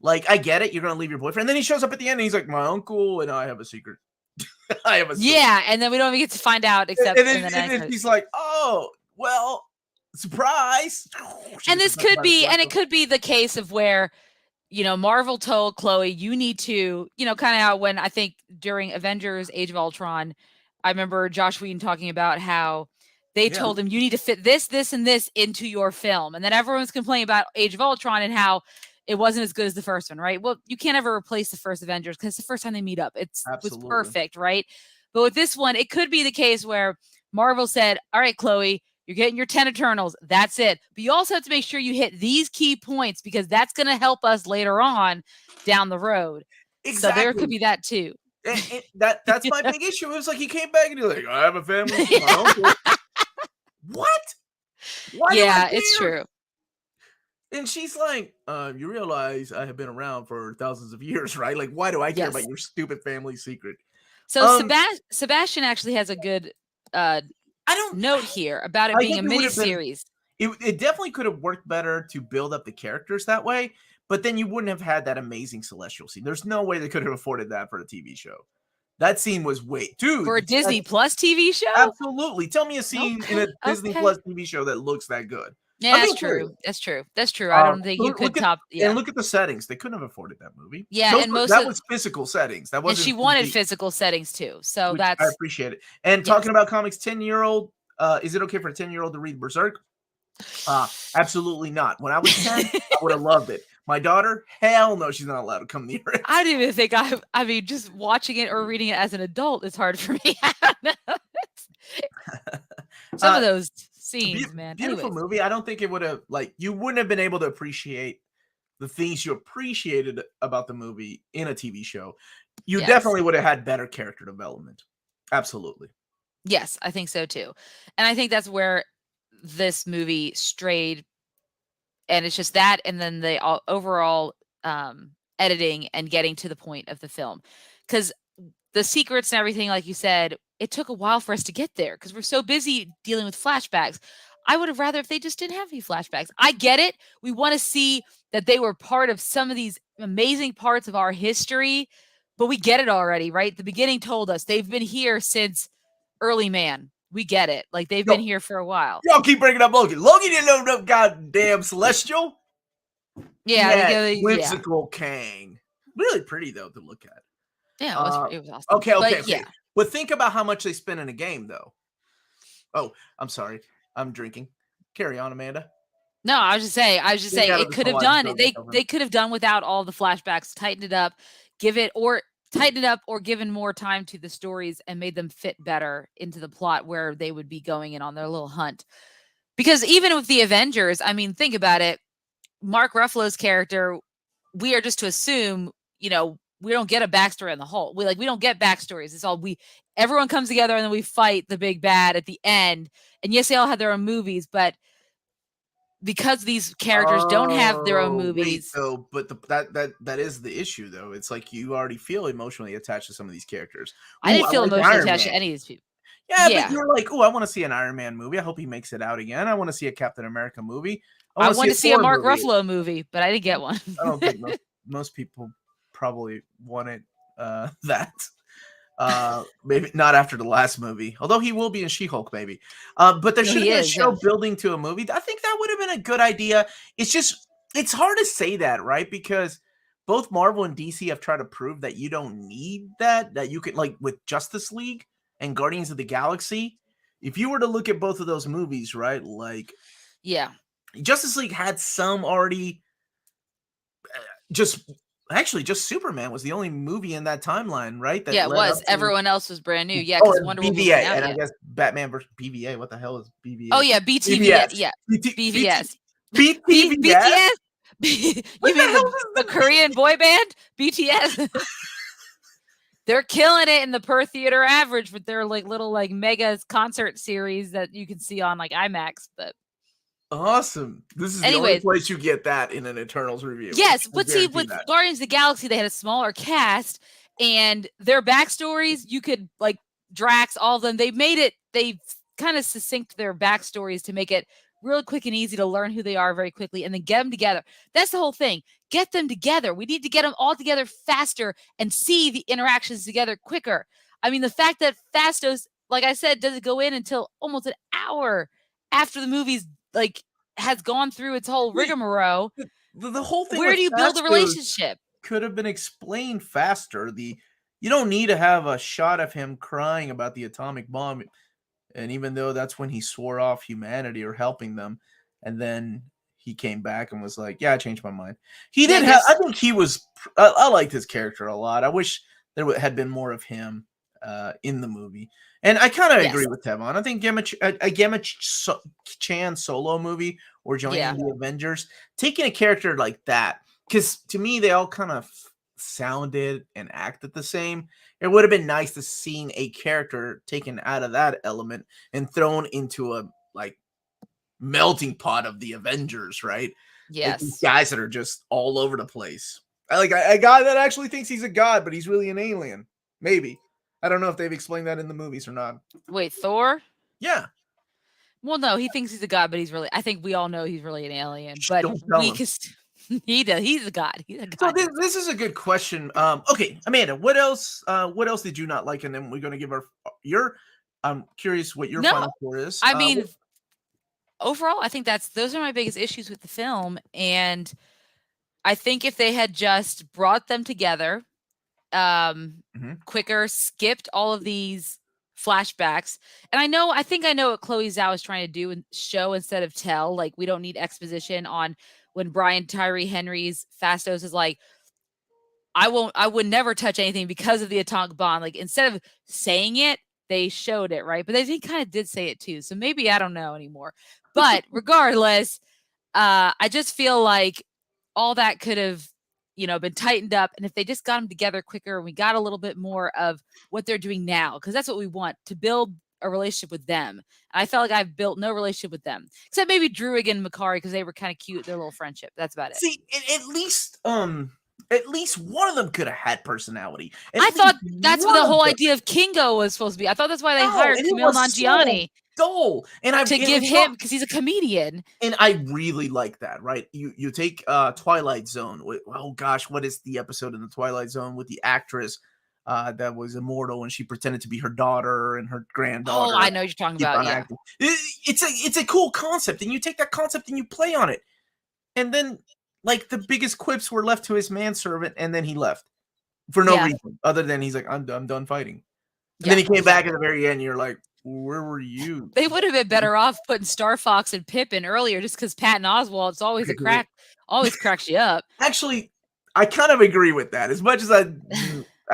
I get it, you're gonna leave your boyfriend, and then he shows up at the end, and he's like, "My uncle and I have a secret." I have a secret. Yeah, and then we don't even get to find out except and then he's like, "Oh, well, surprise!" And this could be, it could be the case of where, Marvel told Chloe, you need to, kind of how when I think during Avengers Age of Ultron, I remember Josh Whedon talking about how they told him you need to fit this, this, and this into your film. And then everyone's complaining about Age of Ultron and how it wasn't as good as the first one, right? Well, you can't ever replace the first Avengers because it's the first time they meet up. It was perfect, right? But with this one, it could be the case where Marvel said, all right, Chloe, you're getting your 10 Eternals. That's it. But you also have to make sure you hit these key points because that's going to help us later on down the road. Exactly. So there could be that too. That's my big issue. It was like he came back and he's like, I have a family. What? Why yeah, it's true. And she's like, you realize I have been around for thousands of years, right? Like, why do I care about your stupid family secret? So Sebastian actually has a good note here about it being a miniseries. It definitely could have worked better to build up the characters that way, but then you wouldn't have had that amazing celestial scene. There's no way they could have afforded that for a TV show. That scene was dude. For a Disney Plus TV show? Absolutely. Tell me a scene in a Disney Plus TV show that looks that good. Yeah, that's true. That's true. That's true. I don't think you could top. Yeah. And look at the settings. They couldn't have afforded that movie. Yeah, and that was physical settings. That wasn't. And she wanted physical settings too. So I appreciate it. And talking about comics, 10-year-old. Is it okay for a 10-year-old to read Berserk? Absolutely not. When I was 10, I would have loved it. My daughter, hell no, she's not allowed to come near it. I don't even think I mean, just watching it or reading it as an adult is hard for me. I don't know. Some of those scenes, man. Beautiful movie. I don't think it would have, you wouldn't have been able to appreciate the things you appreciated about the movie in a TV show. You definitely would have had better character development. Absolutely. Yes, I think so too. And I think that's where this movie strayed. And it's just that, and then the overall editing and getting to the point of the film. Because the secrets and everything, like you said, it took a while for us to get there because we're so busy dealing with flashbacks. I would have rather if they just didn't have any flashbacks. I get it. We want to see that they were part of some of these amazing parts of our history, but we get it already, right? The beginning told us they've been here since early man. We get it. Like they've been here for a while. Y'all keep bringing up Logan. Logan didn't know no goddamn celestial. Yeah, whimsical Kang. Really pretty though to look at. Yeah, it was awesome. Okay. Yeah. But think about how much they spend in a game, though. Oh, I'm sorry. I'm drinking. Carry on, Amanda. No, I was just saying it could have done. They could have done without all the flashbacks, tightened it up, or given more time to the stories and made them fit better into the plot where they would be going in on their little hunt. Because even with the Avengers, I mean, think about it. Mark Ruffalo's character, we are just to assume, we don't get a backstory on the whole. We don't get backstories. It's all everyone comes together and then we fight the big bad at the end. And yes, they all have their own movies, but because these characters don't have their own movies. But that is the issue though. It's like you already feel emotionally attached to some of these characters. I didn't feel emotionally attached to any of these people. Yeah, but you're like, I want to see an Iron Man movie. I hope he makes it out again. I want to see a Captain America movie. I want to see a Mark Ruffalo movie, but I didn't get one. I don't think most people probably wanted that. Maybe not after the last movie, although he will be in She-Hulk, maybe. But there should have been a show building to a movie. I think that would have been a good idea. It's hard to say that, right? Because both Marvel and DC have tried to prove that you don't need that you could, like with Justice League and Guardians of the Galaxy. If you were to look at both of those movies, right? Justice League had some already just Superman was the only movie in that timeline, right? It was. Everyone else was brand new. Yeah, because Wonder Woman. BVA, and I guess Batman versus BVA. What the hell is BVA? Oh yeah, BTVS. Yeah, BVS. BTS. You mean the Korean boy band? BTS. They're killing it in the per theater average with their little mega concert series that you can see on IMAX. But awesome. This is the only place you get that in an Eternals review. Yes, but see, with Guardians of the Galaxy, they had a smaller cast, and their backstories, you could, Drax, all of them, they kind of succinct their backstories to make it real quick and easy to learn who they are very quickly, and then get them together. That's the whole thing. Get them together. We need to get them all together faster and see the interactions together quicker. I mean, the fact that Phastos, like I said, doesn't go in until almost an hour after the movie's has gone through its whole rigmarole. The whole thing. Where do you build a relationship? Could have been explained faster. You don't need to have a shot of him crying about the atomic bomb, and even though that's when he swore off humanity or helping them, and then he came back and was like, "Yeah, I changed my mind." He did have. I think he was. I liked his character a lot. I wish there had been more of him. in the movie. And I kind of agree Yes. with Tevon. I think Gemma Chan solo movie or joining Yeah. the Avengers, taking a character like that, because to me they all kind of sounded and acted the same. It would have been nice to seeing a character taken out of that element and thrown into a like melting pot of the Avengers, right? Like these Yes. guys that are just all over the place. Like a guy that actually thinks he's a god, but he's really an alien. Maybe. I don't know if they've explained that in the movies or not. Wait, Thor? Yeah. Well, no, he thinks he's a god, but he's really. I think we all know he's really an alien. Shh, But don't tell we him. can. He does. He's a god. He's a So god. this is a good question. Okay, Amanda, what else? What else did you not like? And then we're gonna give our your. I'm curious what your No, final score is. I mean, overall, I think those are my biggest issues with the film, and I think if they had just brought them together, quicker, skipped all of these flashbacks, and I think I know what Chloe Zhao is trying to do and show instead of tell. Like, we don't need exposition on when Brian Tyree Henry's Fastos is like, I would never touch anything because of the atomic bomb. Like, instead of saying it, they showed it, right? But they kind of did say it too. So maybe I don't know anymore. But regardless, I just feel like all that could have, been tightened up. And if they just got them together quicker, and we got a little bit more of what they're doing now, because that's what we want, to build a relationship with them. And I felt like I've built no relationship with them, except maybe Druig and Makari, because they were kind of cute, their little friendship. That's about it. See, at least one of them could have had personality. I thought that's what the whole idea of Kingo was supposed to be. I thought that's why they hired Kumail Nanjiani. Dull. To give him, because he's a comedian. And I really like that, right? You take Twilight Zone. Oh gosh, what is the episode in the Twilight Zone with the actress that was immortal and she pretended to be her daughter and her granddaughter? Oh, I know what you're talking about. Yeah. It's a cool concept, and you take that concept and you play on it. And then like the biggest quips were left to his manservant, and then he left for no reason other than he's like, I'm done fighting. And then he came back at the very end, and you're like, where were you? They would have been better off putting Star Fox and Pippin earlier, just because Patton Oswalt's always always cracks you up. Actually, I kind of agree with that. As much as I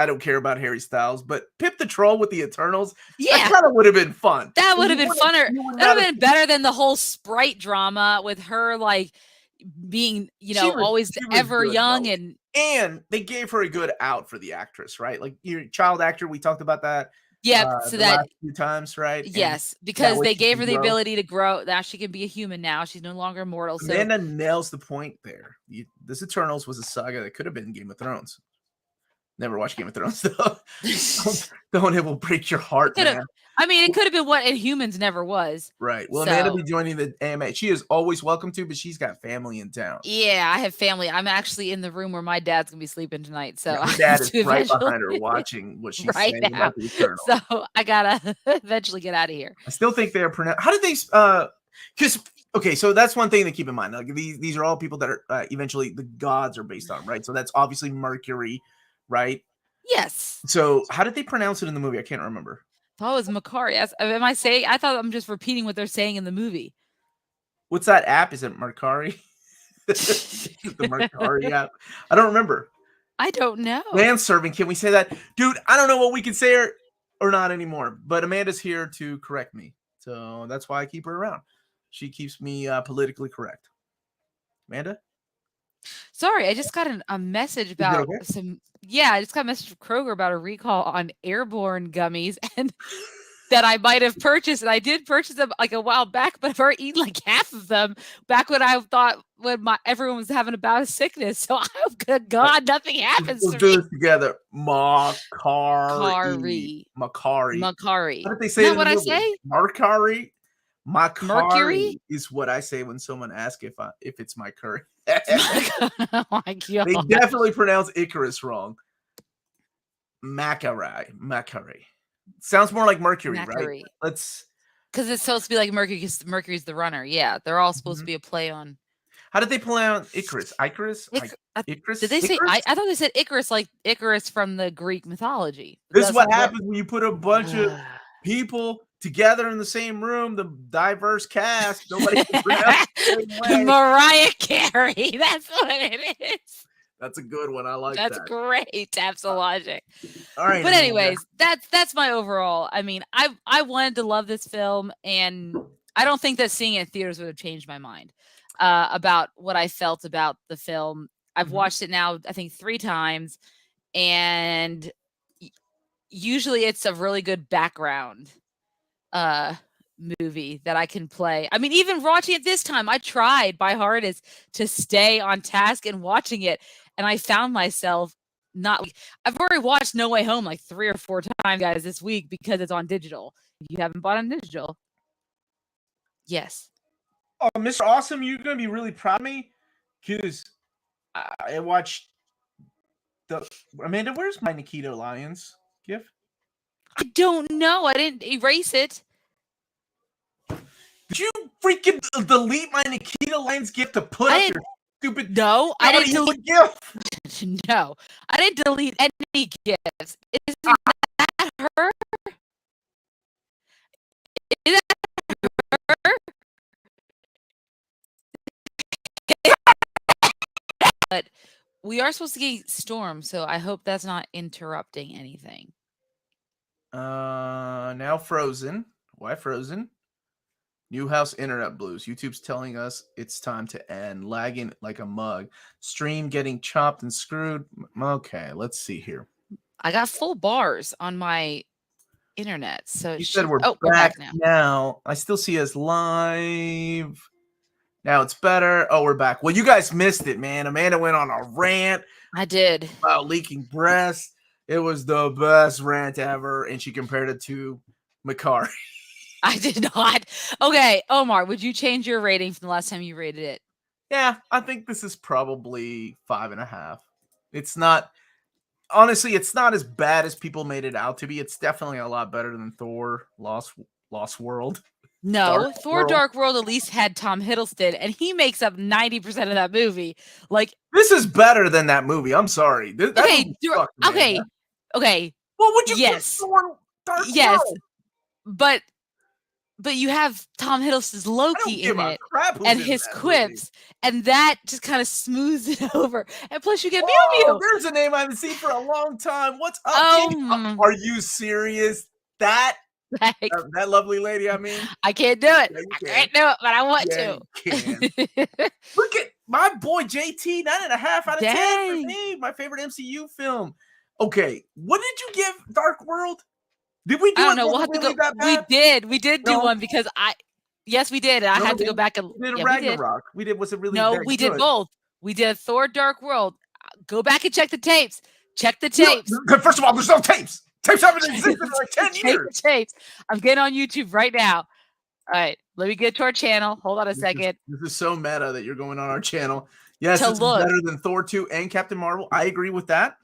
don't care about Harry Styles, but Pip the Troll with the Eternals, that kind of would have been fun. That would have been funner. That would have been better than the whole Sprite drama with her like being, always ever young, and they gave her a good out for the actress, right? Like your child actor, we talked about that. Yeah, so that last few times, right? Yes, because they gave her the ability to grow. Now she can be a human. Now she's no longer mortal. So Amanda nails the point there. This Eternals was a saga that could have been Game of Thrones. Never watched Game of Thrones though. Don't it will break your heart, man. I mean, it could have been what Inhumans never was. Right. Well, Amanda will be joining the AMA. She is always welcome to, but she's got family in town. Yeah, I have family. I'm actually in the room where my dad's gonna be sleeping tonight. So her dad is right behind her watching what she's right saying now. about the Eternals. So I gotta eventually get out of here. I still think they're pronounced. How did they? Because okay, so that's one thing to keep in mind. Like these are all people that are eventually the gods are based on, right? So that's obviously Mercury, right? Yes. So how did they pronounce it in the movie? I can't remember. I thought it was Makari. Am I saying? I thought I'm just repeating what they're saying in the movie. What's that app? Is it Mercari? The Mercari app? I don't remember. I don't know. Manservant, can we say that? Dude, I don't know what we can say or not anymore, but Amanda's here to correct me. So that's why I keep her around. She keeps me politically correct. Amanda? Sorry, I just got a message about some. Yeah, I just got a message from Kroger about a recall on Airborne gummies, and that I might have purchased. And I did purchase them like a while back, but I've already eaten like half of them back when I thought everyone was having a bout of sickness. So I hope, good God, nothing happens. We'll do this together. Makari. What did they say? Is that what I say? Makari. Mercury is what I say when someone asks if it's my curry. Oh my God. They definitely pronounce Icarus wrong. Macari. Sounds more like Mercury, right? Because it's supposed to be like Mercury, because Mercury's the runner. Yeah, they're all supposed to be a play on. How did they pronounce Icarus? Icarus? Icarus? Did they say? I thought they said Icarus, like Icarus from the Greek mythology. This is what happens when you put a bunch of people together in the same room, the diverse cast. Nobody can pronounce it the same way. Mariah Carey. That's what it is. That's a good one. I like That's that. great. Logic. All right. But anyways, that's my overall. I mean, I wanted to love this film, and I don't think that seeing it in theaters would have changed my mind about what I felt about the film. I've watched it now, I think 3 times, and usually it's a really good background movie that I can play. I mean, even watching it this time, I tried my hardest to stay on task and watching it, and I found myself not. I've already watched No Way Home like 3 or 4 times, guys, this week because it's on digital. If you haven't bought it on digital, yes. Oh, Mr. Awesome, you're gonna be really proud of me because I watched the Amanda. Where's my Nikita Lyons gif? I don't know. I didn't erase it. Did you freaking delete my Nikita Lyons gift to put up your stupid? No, I didn't delete gift. No, I didn't delete any gifts. Isn't that her? Is that her? But we are supposed to get Storm, so I hope that's not interrupting anything. Now Frozen. Why Frozen? Newhouse Internet Blues. YouTube's telling us it's time to end. Lagging like a mug. Stream getting chopped and screwed. Okay, let's see here. I got full bars on my internet. So you said we're back now. I still see us live. Now it's better. Oh, we're back. Well, you guys missed it, man. Amanda went on a rant. I did. About leaking breasts. It was the best rant ever, and she compared it to Makari. I did not. Okay, Omar, would you change your rating from the last time you rated it? Yeah, I think this is probably 5.5. It's not, honestly, it's not as bad as people made it out to be. It's definitely a lot better than Thor Lost World. No, Thor Dark World at least had Tom Hiddleston, and he makes up 90% of that movie. Like, this is better than that movie. I'm sorry. Okay. What would you yes. Thor Dark World? But you have Tom Hiddleston's Loki in it, and his quips, and that just kind of smooths it over. And plus, you get Mew Mew. There's a name I haven't seen for a long time. What's up? Are you serious? That lovely lady. I mean, I can't do it. I can't do it, but I want to. Look at my boy JT. 9.5 out of 10 for me. My favorite MCU film. Okay, what did you give Dark World? Did we do I don't know. We'll have to go. We did do one because yes, we did. I had to go back and we did Ragnarok. We did. Was it really? No, we did both. We did Thor: Dark World. Go back and check the tapes. Check the tapes. No, first of all, there's no tapes. Tapes haven't existed in like 10 years. Tapes. I'm getting on YouTube right now. All right, let me get to our channel. Hold on a second. This is so meta that you're going on our channel. Yes, it's better than Thor 2 and Captain Marvel. I agree with that.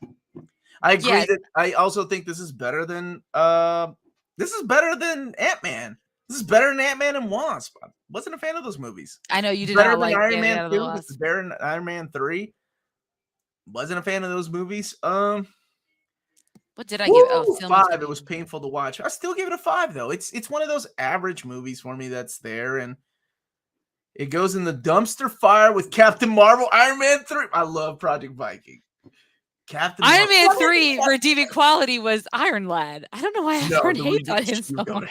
I agree that I also think this is better than Ant-Man. This is better than Ant-Man and Wasp. I wasn't a fan of those movies. I know you did better not than like Iron Man 2. This is better than Iron Man 3. Wasn't a fan of those movies. What did I give? Oh, 5. It was painful to watch. I still give it a 5 though. It's one of those average movies for me that's there, and it goes in the dumpster fire with Captain Marvel, Iron Man 3. I love Project Viking. Iron Man 3 redeeming quality was Iron Lad. I don't know why everyone hates on him so much.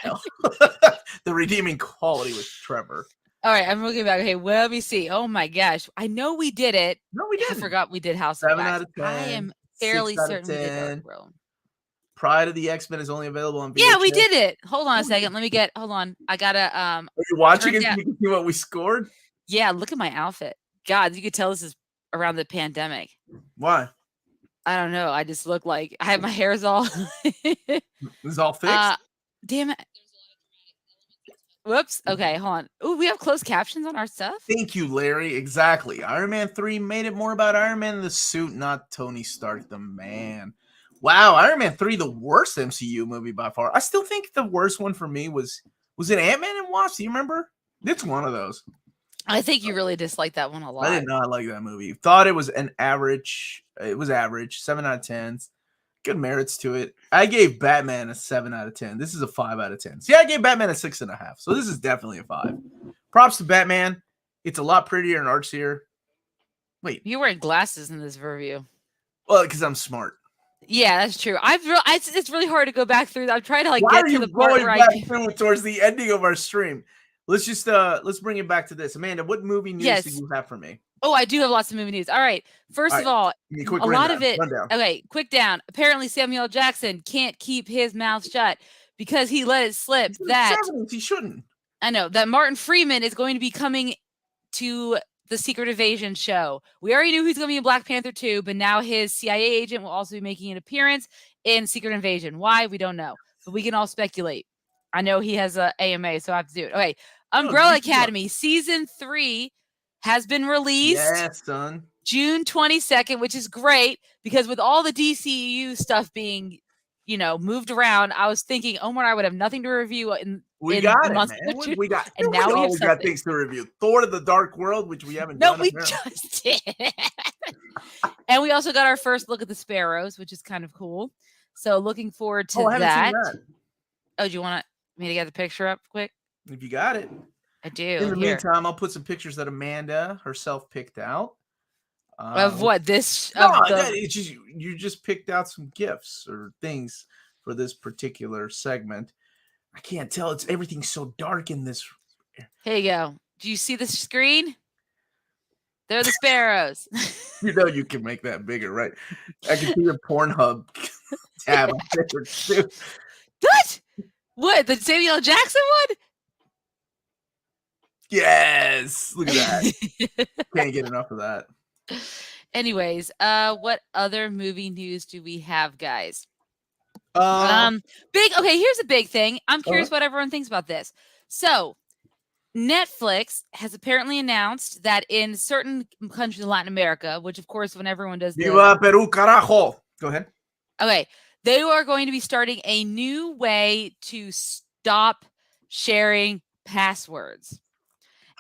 The redeeming quality was Trevor. All right, I'm looking back. Okay, well, let me see. Oh my gosh, I know we did it. No, we didn't. I forgot we did House of 7 out of 10. I am fairly certain we did Dark World. Pride of the X-Men is only available on VHS. Yeah, we did it. Hold on a second. Let me get. Hold on. I gotta. Are you watching it? So you can see what we scored. Yeah, look at my outfit. God, you could tell this is around the pandemic. Why? I don't know. I just look like I have my hair's all. It's all fixed. Damn it. Whoops. Okay, hold on. Oh, we have closed captions on our stuff. Thank you, Larry. Exactly. Iron Man 3 made it more about Iron Man in the suit, not Tony Stark, the man. Wow, Iron Man 3, the worst MCU movie by far. I still think the worst one for me was it Ant-Man and Wasp? Do you remember? It's one of those. I think you really disliked that one a lot. I did not like that movie. Thought it was an average. It was average. 7 out of 10. Good merits to it. I gave Batman a 7 out of 10. This is a 5 out of 10. See, I gave Batman a 6.5. So this is definitely a 5. Props to Batman. It's a lot prettier and artsier. Wait. You're wearing glasses in this review. Well, because I'm smart. Yeah, that's true. It's really hard to go back through. I'm trying to Why get are to you the part going where back through towards the ending of our stream? Let's bring it back to this. Amanda, what movie news do you have for me? Oh, I do have lots of movie news. All right. First of all, a lot of it. Okay, quick down. Apparently, Samuel L. Jackson can't keep his mouth shut because he let it slip that he shouldn't. I know that Martin Freeman is going to be coming to the Secret Invasion show. We already knew he's going to be in Black Panther 2, but now his CIA agent will also be making an appearance in Secret Invasion. Why? We don't know, but we can all speculate. I know he has a AMA, so I have to do it. Okay. Umbrella Academy season 3 has been released. Yes, son. June 22nd, which is great because with all the DCU stuff being, moved around, I was thinking Omar and I would have nothing to review in we got the it, month man. of June. We got, and now we always got things to review. Thor to the Dark World, which we haven't done. No, we just did. And we also got our first look at the Sparrows, which is kind of cool. So looking forward to that. Oh, do you want me to get the picture up quick? If you got it. I do. In the meantime, I'll put some pictures that Amanda herself picked out. Of what? This? You just picked out some gifts or things for this particular segment. I can't tell. Everything's so dark in this. Here you go. Do you see the screen? They're the Sparrows. You can make that bigger, right? I can see your Pornhub tab there too. What? What? The Samuel L. Jackson one? Yes. Look at that. Can't get enough of that. Anyways, what other movie news do we have, guys? Okay, here's a big thing. I'm curious what everyone thinks about this. So, Netflix has apparently announced that in certain countries in Latin America, which of course when everyone does Viva Peru, carajo. Go ahead. Okay, they are going to be starting a new way to stop sharing passwords.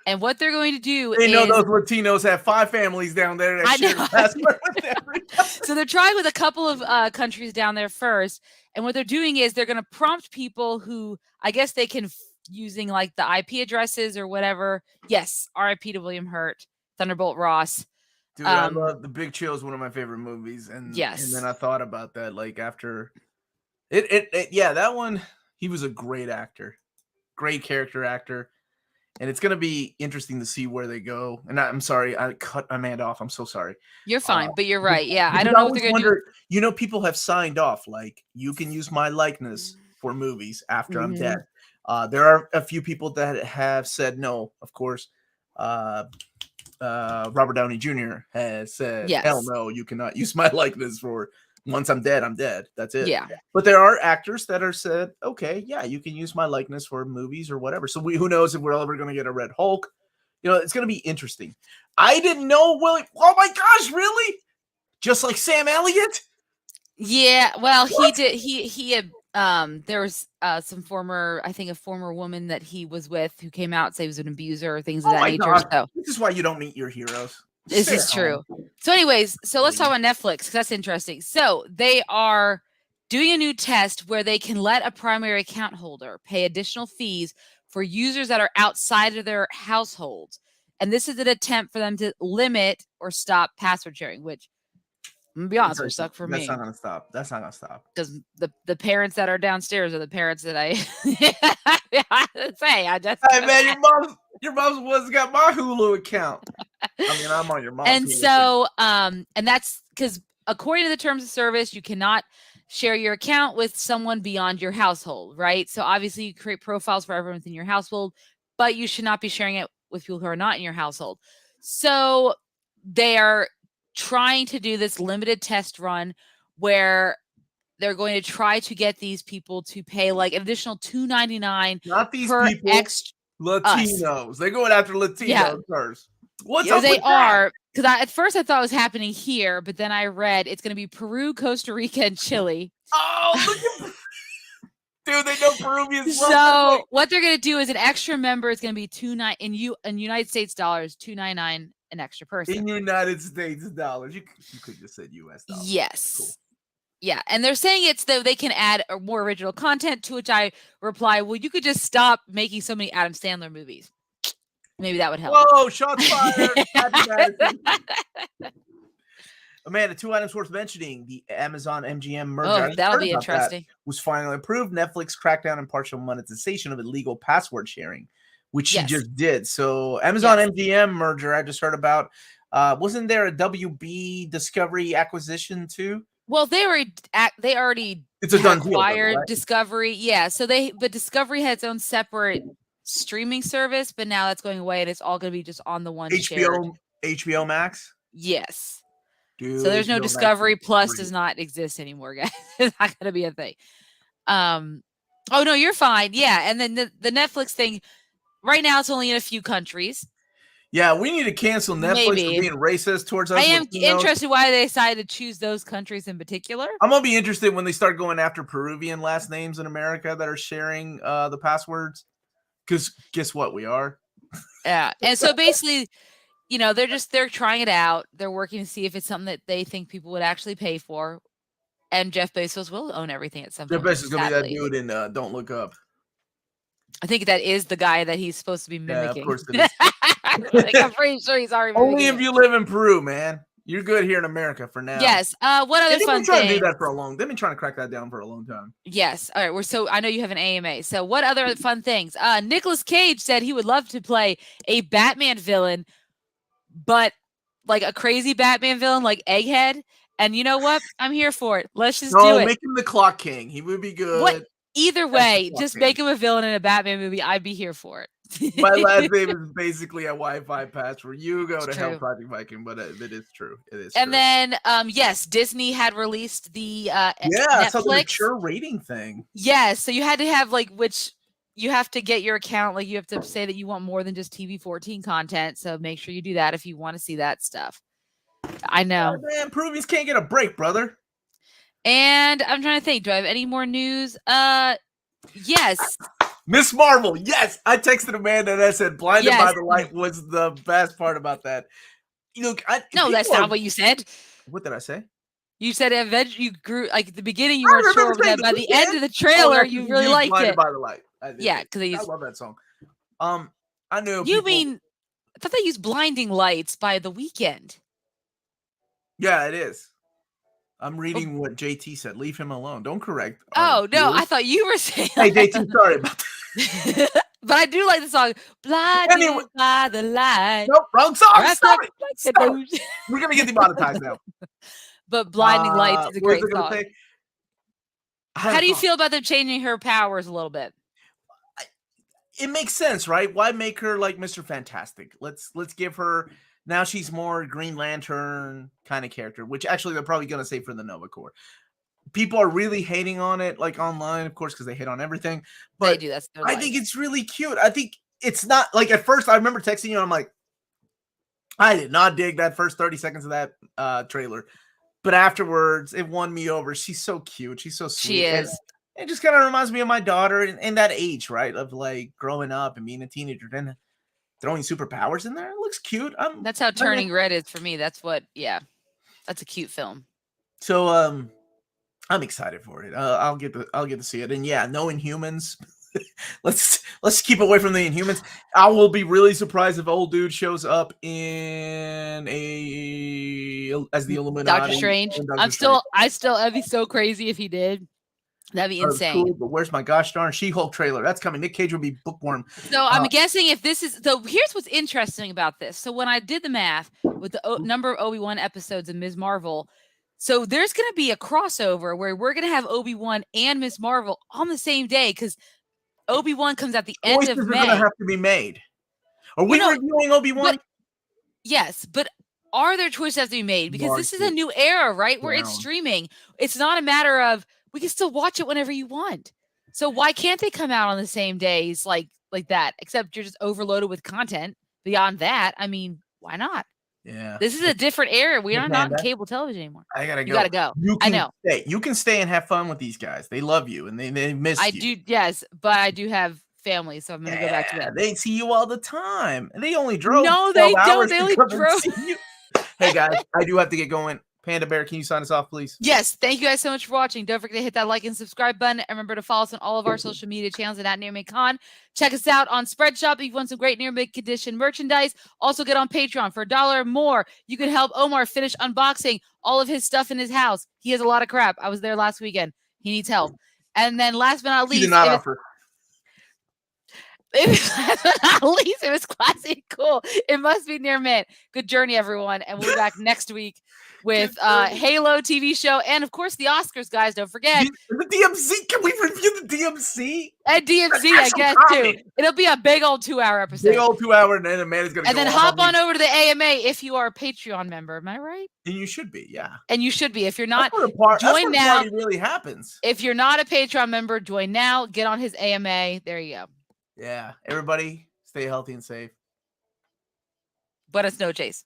And what they're going to do is... They know those Latinos have 5 families down there that share password with everybody. So they're trying with a couple of countries down there first. And what they're doing is they're going to prompt people who, I guess they can, using like the IP addresses or whatever. Yes, RIP to William Hurt, Thunderbolt Ross. Dude, I love The Big Chill is one of my favorite movies. And, yes. And then I thought about that, like after... that one, he was a great actor. Great character actor. And it's going to be interesting to see where they go. And I'm sorry, I cut Amanda off. I'm so sorry. You're fine, but you're right. Yeah, I don't know what they're going to do. People have signed off, like, you can use my likeness for movies after I'm dead. There are a few people that have said no, of course. Robert Downey Jr. has said, hell no, you cannot use my likeness for... Once I'm dead, I'm dead. That's it. Yeah. But there are actors that are said, okay, yeah, you can use my likeness for movies or whatever. So who knows if we're ever going to get a Red Hulk? It's going to be interesting. I didn't know, Willie. Oh my gosh, really? Just like Sam Elliott? Yeah. Well, he did. He had. There was some former, I think, a former woman that he was with who came out and said he was an abuser or things of that nature. God. So this is why you don't meet your heroes. This is true. So anyways, let's talk about Netflix because that's interesting. So they are doing a new test where they can let a primary account holder pay additional fees for users that are outside of their households. And this is an attempt for them to limit or stop password sharing, which, I'm going to be honest, would suck for me. That's not going to stop. That's not going to stop. Because the parents that are downstairs are the parents that I say. Hey, man, your mom's one's got my Hulu account. I mean, I'm on your mom's. And so, and that's because according to the terms of service, you cannot share your account with someone beyond your household, right? So obviously you create profiles for everyone within your household, but you should not be sharing it with people who are not in your household. So they are trying to do this limited test run where they're going to try to get these people to pay like an additional $2.99. Not these people, Latinos. They're going after Latinos first. What's up they with are, because at first I thought it was happening here, but then I read it's going to be Peru, Costa Rica, and Chile. Oh, look at dude, they know Peruvians. So what they're going to do is an extra member is going to be $2.99 in United States dollars, $2.99 an extra person. In United States dollars, you could just said U.S. dollars. Yes. Cool. Yeah, and they're saying it's though they can add more original content. To which I reply, well, you could just stop making so many Adam Sandler movies. Maybe that would help. Whoa, shots fired. Amanda, 2 items worth mentioning. The Amazon MGM merger. Oh, that'll be interesting. Was finally approved. Netflix crackdown and partial monetization of illegal password sharing, which she just did. So Amazon MGM merger, I just heard about. Wasn't there a WB Discovery acquisition too? Well, they already it's a done deal, acquired right? Discovery. Yeah. So but Discovery had its own separate streaming service, but now that's going away and it's all going to be just on the one HBO Max. Yes. Dude, so there's no Discovery Plus does not exist anymore, guys. It's not going to be a thing. Oh no, you're fine. Yeah, and then the Netflix thing. Right now, it's only in a few countries. Yeah, we need to cancel Netflix for being racist towards us. I am interested why they decided to choose those countries in particular. I'm gonna be interested when they start going after Peruvian last names in America that are sharing the passwords. Because guess what, we are. Yeah, and so basically. They're trying it out. They're working to see if it's something that they think people would actually pay for. And Jeff Bezos will own everything at some point. Jeff Bezos is going to be that dude in Don't Look Up. I think that is the guy that he's supposed to be mimicking. Yeah, of course it is. I'm pretty sure he's already only if you live in Peru, man. You're good here in America for now. Yes. What other fun thing? They've been trying to do that for They've been trying to crack that down for a long time. Yes. All right. So I know you have an AMA. So what other fun things? Nicolas Cage said he would love to play a Batman villain, but like a crazy Batman villain, like Egghead. And you know what? I'm here for it. Let's just do it. Make him the Clock King. He would be good. What? Either way, just make him a villain in a Batman movie. I'd be here for it. My last name is basically a Wi-Fi password. You go to Hell Project Viking, but it is true. It is. And then, yes, Disney had released the Netflix. It's a mature rating thing. Yes, so you had to have you have to get your account. Like you have to say that you want more than just TV-14 content. So make sure you do that if you want to see that stuff. I know. Oh, man, Peruvians can't get a break, brother. And I'm trying to think. Do I have any more news? Yes. Miss Marvel. Yes, I texted Amanda and I said, "Blinded by the Light" was the best part about that. No, that's not what you said. What did I say? You said you grew like at the beginning. You weren't sure, but by the end of the trailer, you really liked Blinded it. By the Light. Yeah, because I love that song. I knew. I thought they used "Blinding Lights" by The Weeknd. Yeah, it is. I'm reading what JT said. Leave him alone. Don't correct. Oh, no. I thought you were saying. Hey, JT, sorry about that. But I do like the song, Blinded by the Light. Nope, wrong song. Stop it. We're going to get demonetized now. But Blinding Lights is a great song. How do you feel about them changing her powers a little bit? It makes sense, right? Why make her like Mr. Fantastic? Let's give her... Now she's more Green Lantern kind of character, which actually they're probably going to say for the Nova Corps. People are really hating on it, like online, of course, because they hate on everything. But they do. That's their life. I think it's really cute. I think it's not like at first I remember texting you and I'm like, I did not dig that first 30 seconds of that trailer. But afterwards, it won me over. She's so cute. She's so sweet. She is. And it just kind of reminds me of my daughter in that age, right? Of like growing up and being a teenager. Then throwing superpowers in there. It looks cute. That's how Turning Red is for me. That's what, that's a cute film. So, I'm excited for it. I'll get to see it. And no Inhumans. let's keep away from the Inhumans. I will be really surprised if old dude shows up as the Illuminati. Doctor Strange. I'd be so crazy if he did. That'd be insane. Cool, but where's my gosh darn She-Hulk trailer? That's coming. Nick Cage will be bookworm. So I'm guessing if this is here's what's interesting about this. So when I did the math with the number of Obi-Wan episodes of Ms. Marvel, so there's going to be a crossover where we're going to have Obi-Wan and Ms. Marvel on the same day because Obi-Wan comes at the end of May. Going to have to be made. Are we reviewing Obi-Wan? Yes, but are there choices that have to be made? Because this is a new era, right? Where it's streaming. It's not a matter of we can still watch it whenever you want. So why can't they come out on the same days like that? Except you're just overloaded with content. Beyond that, I mean, why not? Yeah. This is a different era. We are not in cable television anymore. I gotta go. You gotta go. I know. You can stay and have fun with these guys. They love you and they miss you. I do, yes, but I do have family, so I'm gonna go back to them. They see you all the time. They only drove. No, they don't. They only drove. Hey guys, I do have to get going. Panda Bear, can you sign us off, please? Yes. Thank you guys so much for watching. Don't forget to hit that like and subscribe button. And remember to follow us on all of our social media channels at nearmintcon. Check us out on Spreadshop if you want some great Near Mint Condition merchandise. Also get on Patreon for $1 more. You can help Omar finish unboxing all of his stuff in his house. He has a lot of crap. I was there last weekend. He needs help. And then last but not least, he did not offer. It was classy and cool. It must be Near Mint. Good journey, everyone. And we'll be back next week with Halo TV show and, of course, the Oscars, guys. Don't forget. The DMC. Can we review the DMC? And DMC, I guess, too. It'll be a big old 2-hour episode. Big old 2-hour, and then Amanda's going to go. And then hop on over to the AMA if you are a Patreon member. Am I right? And you should be, yeah. And you should be. If you're not, join now. That's where the party really happens. If you're not a Patreon member, join now. Get on his AMA. There you go. Yeah. Everybody, stay healthy and safe. Buenas noches.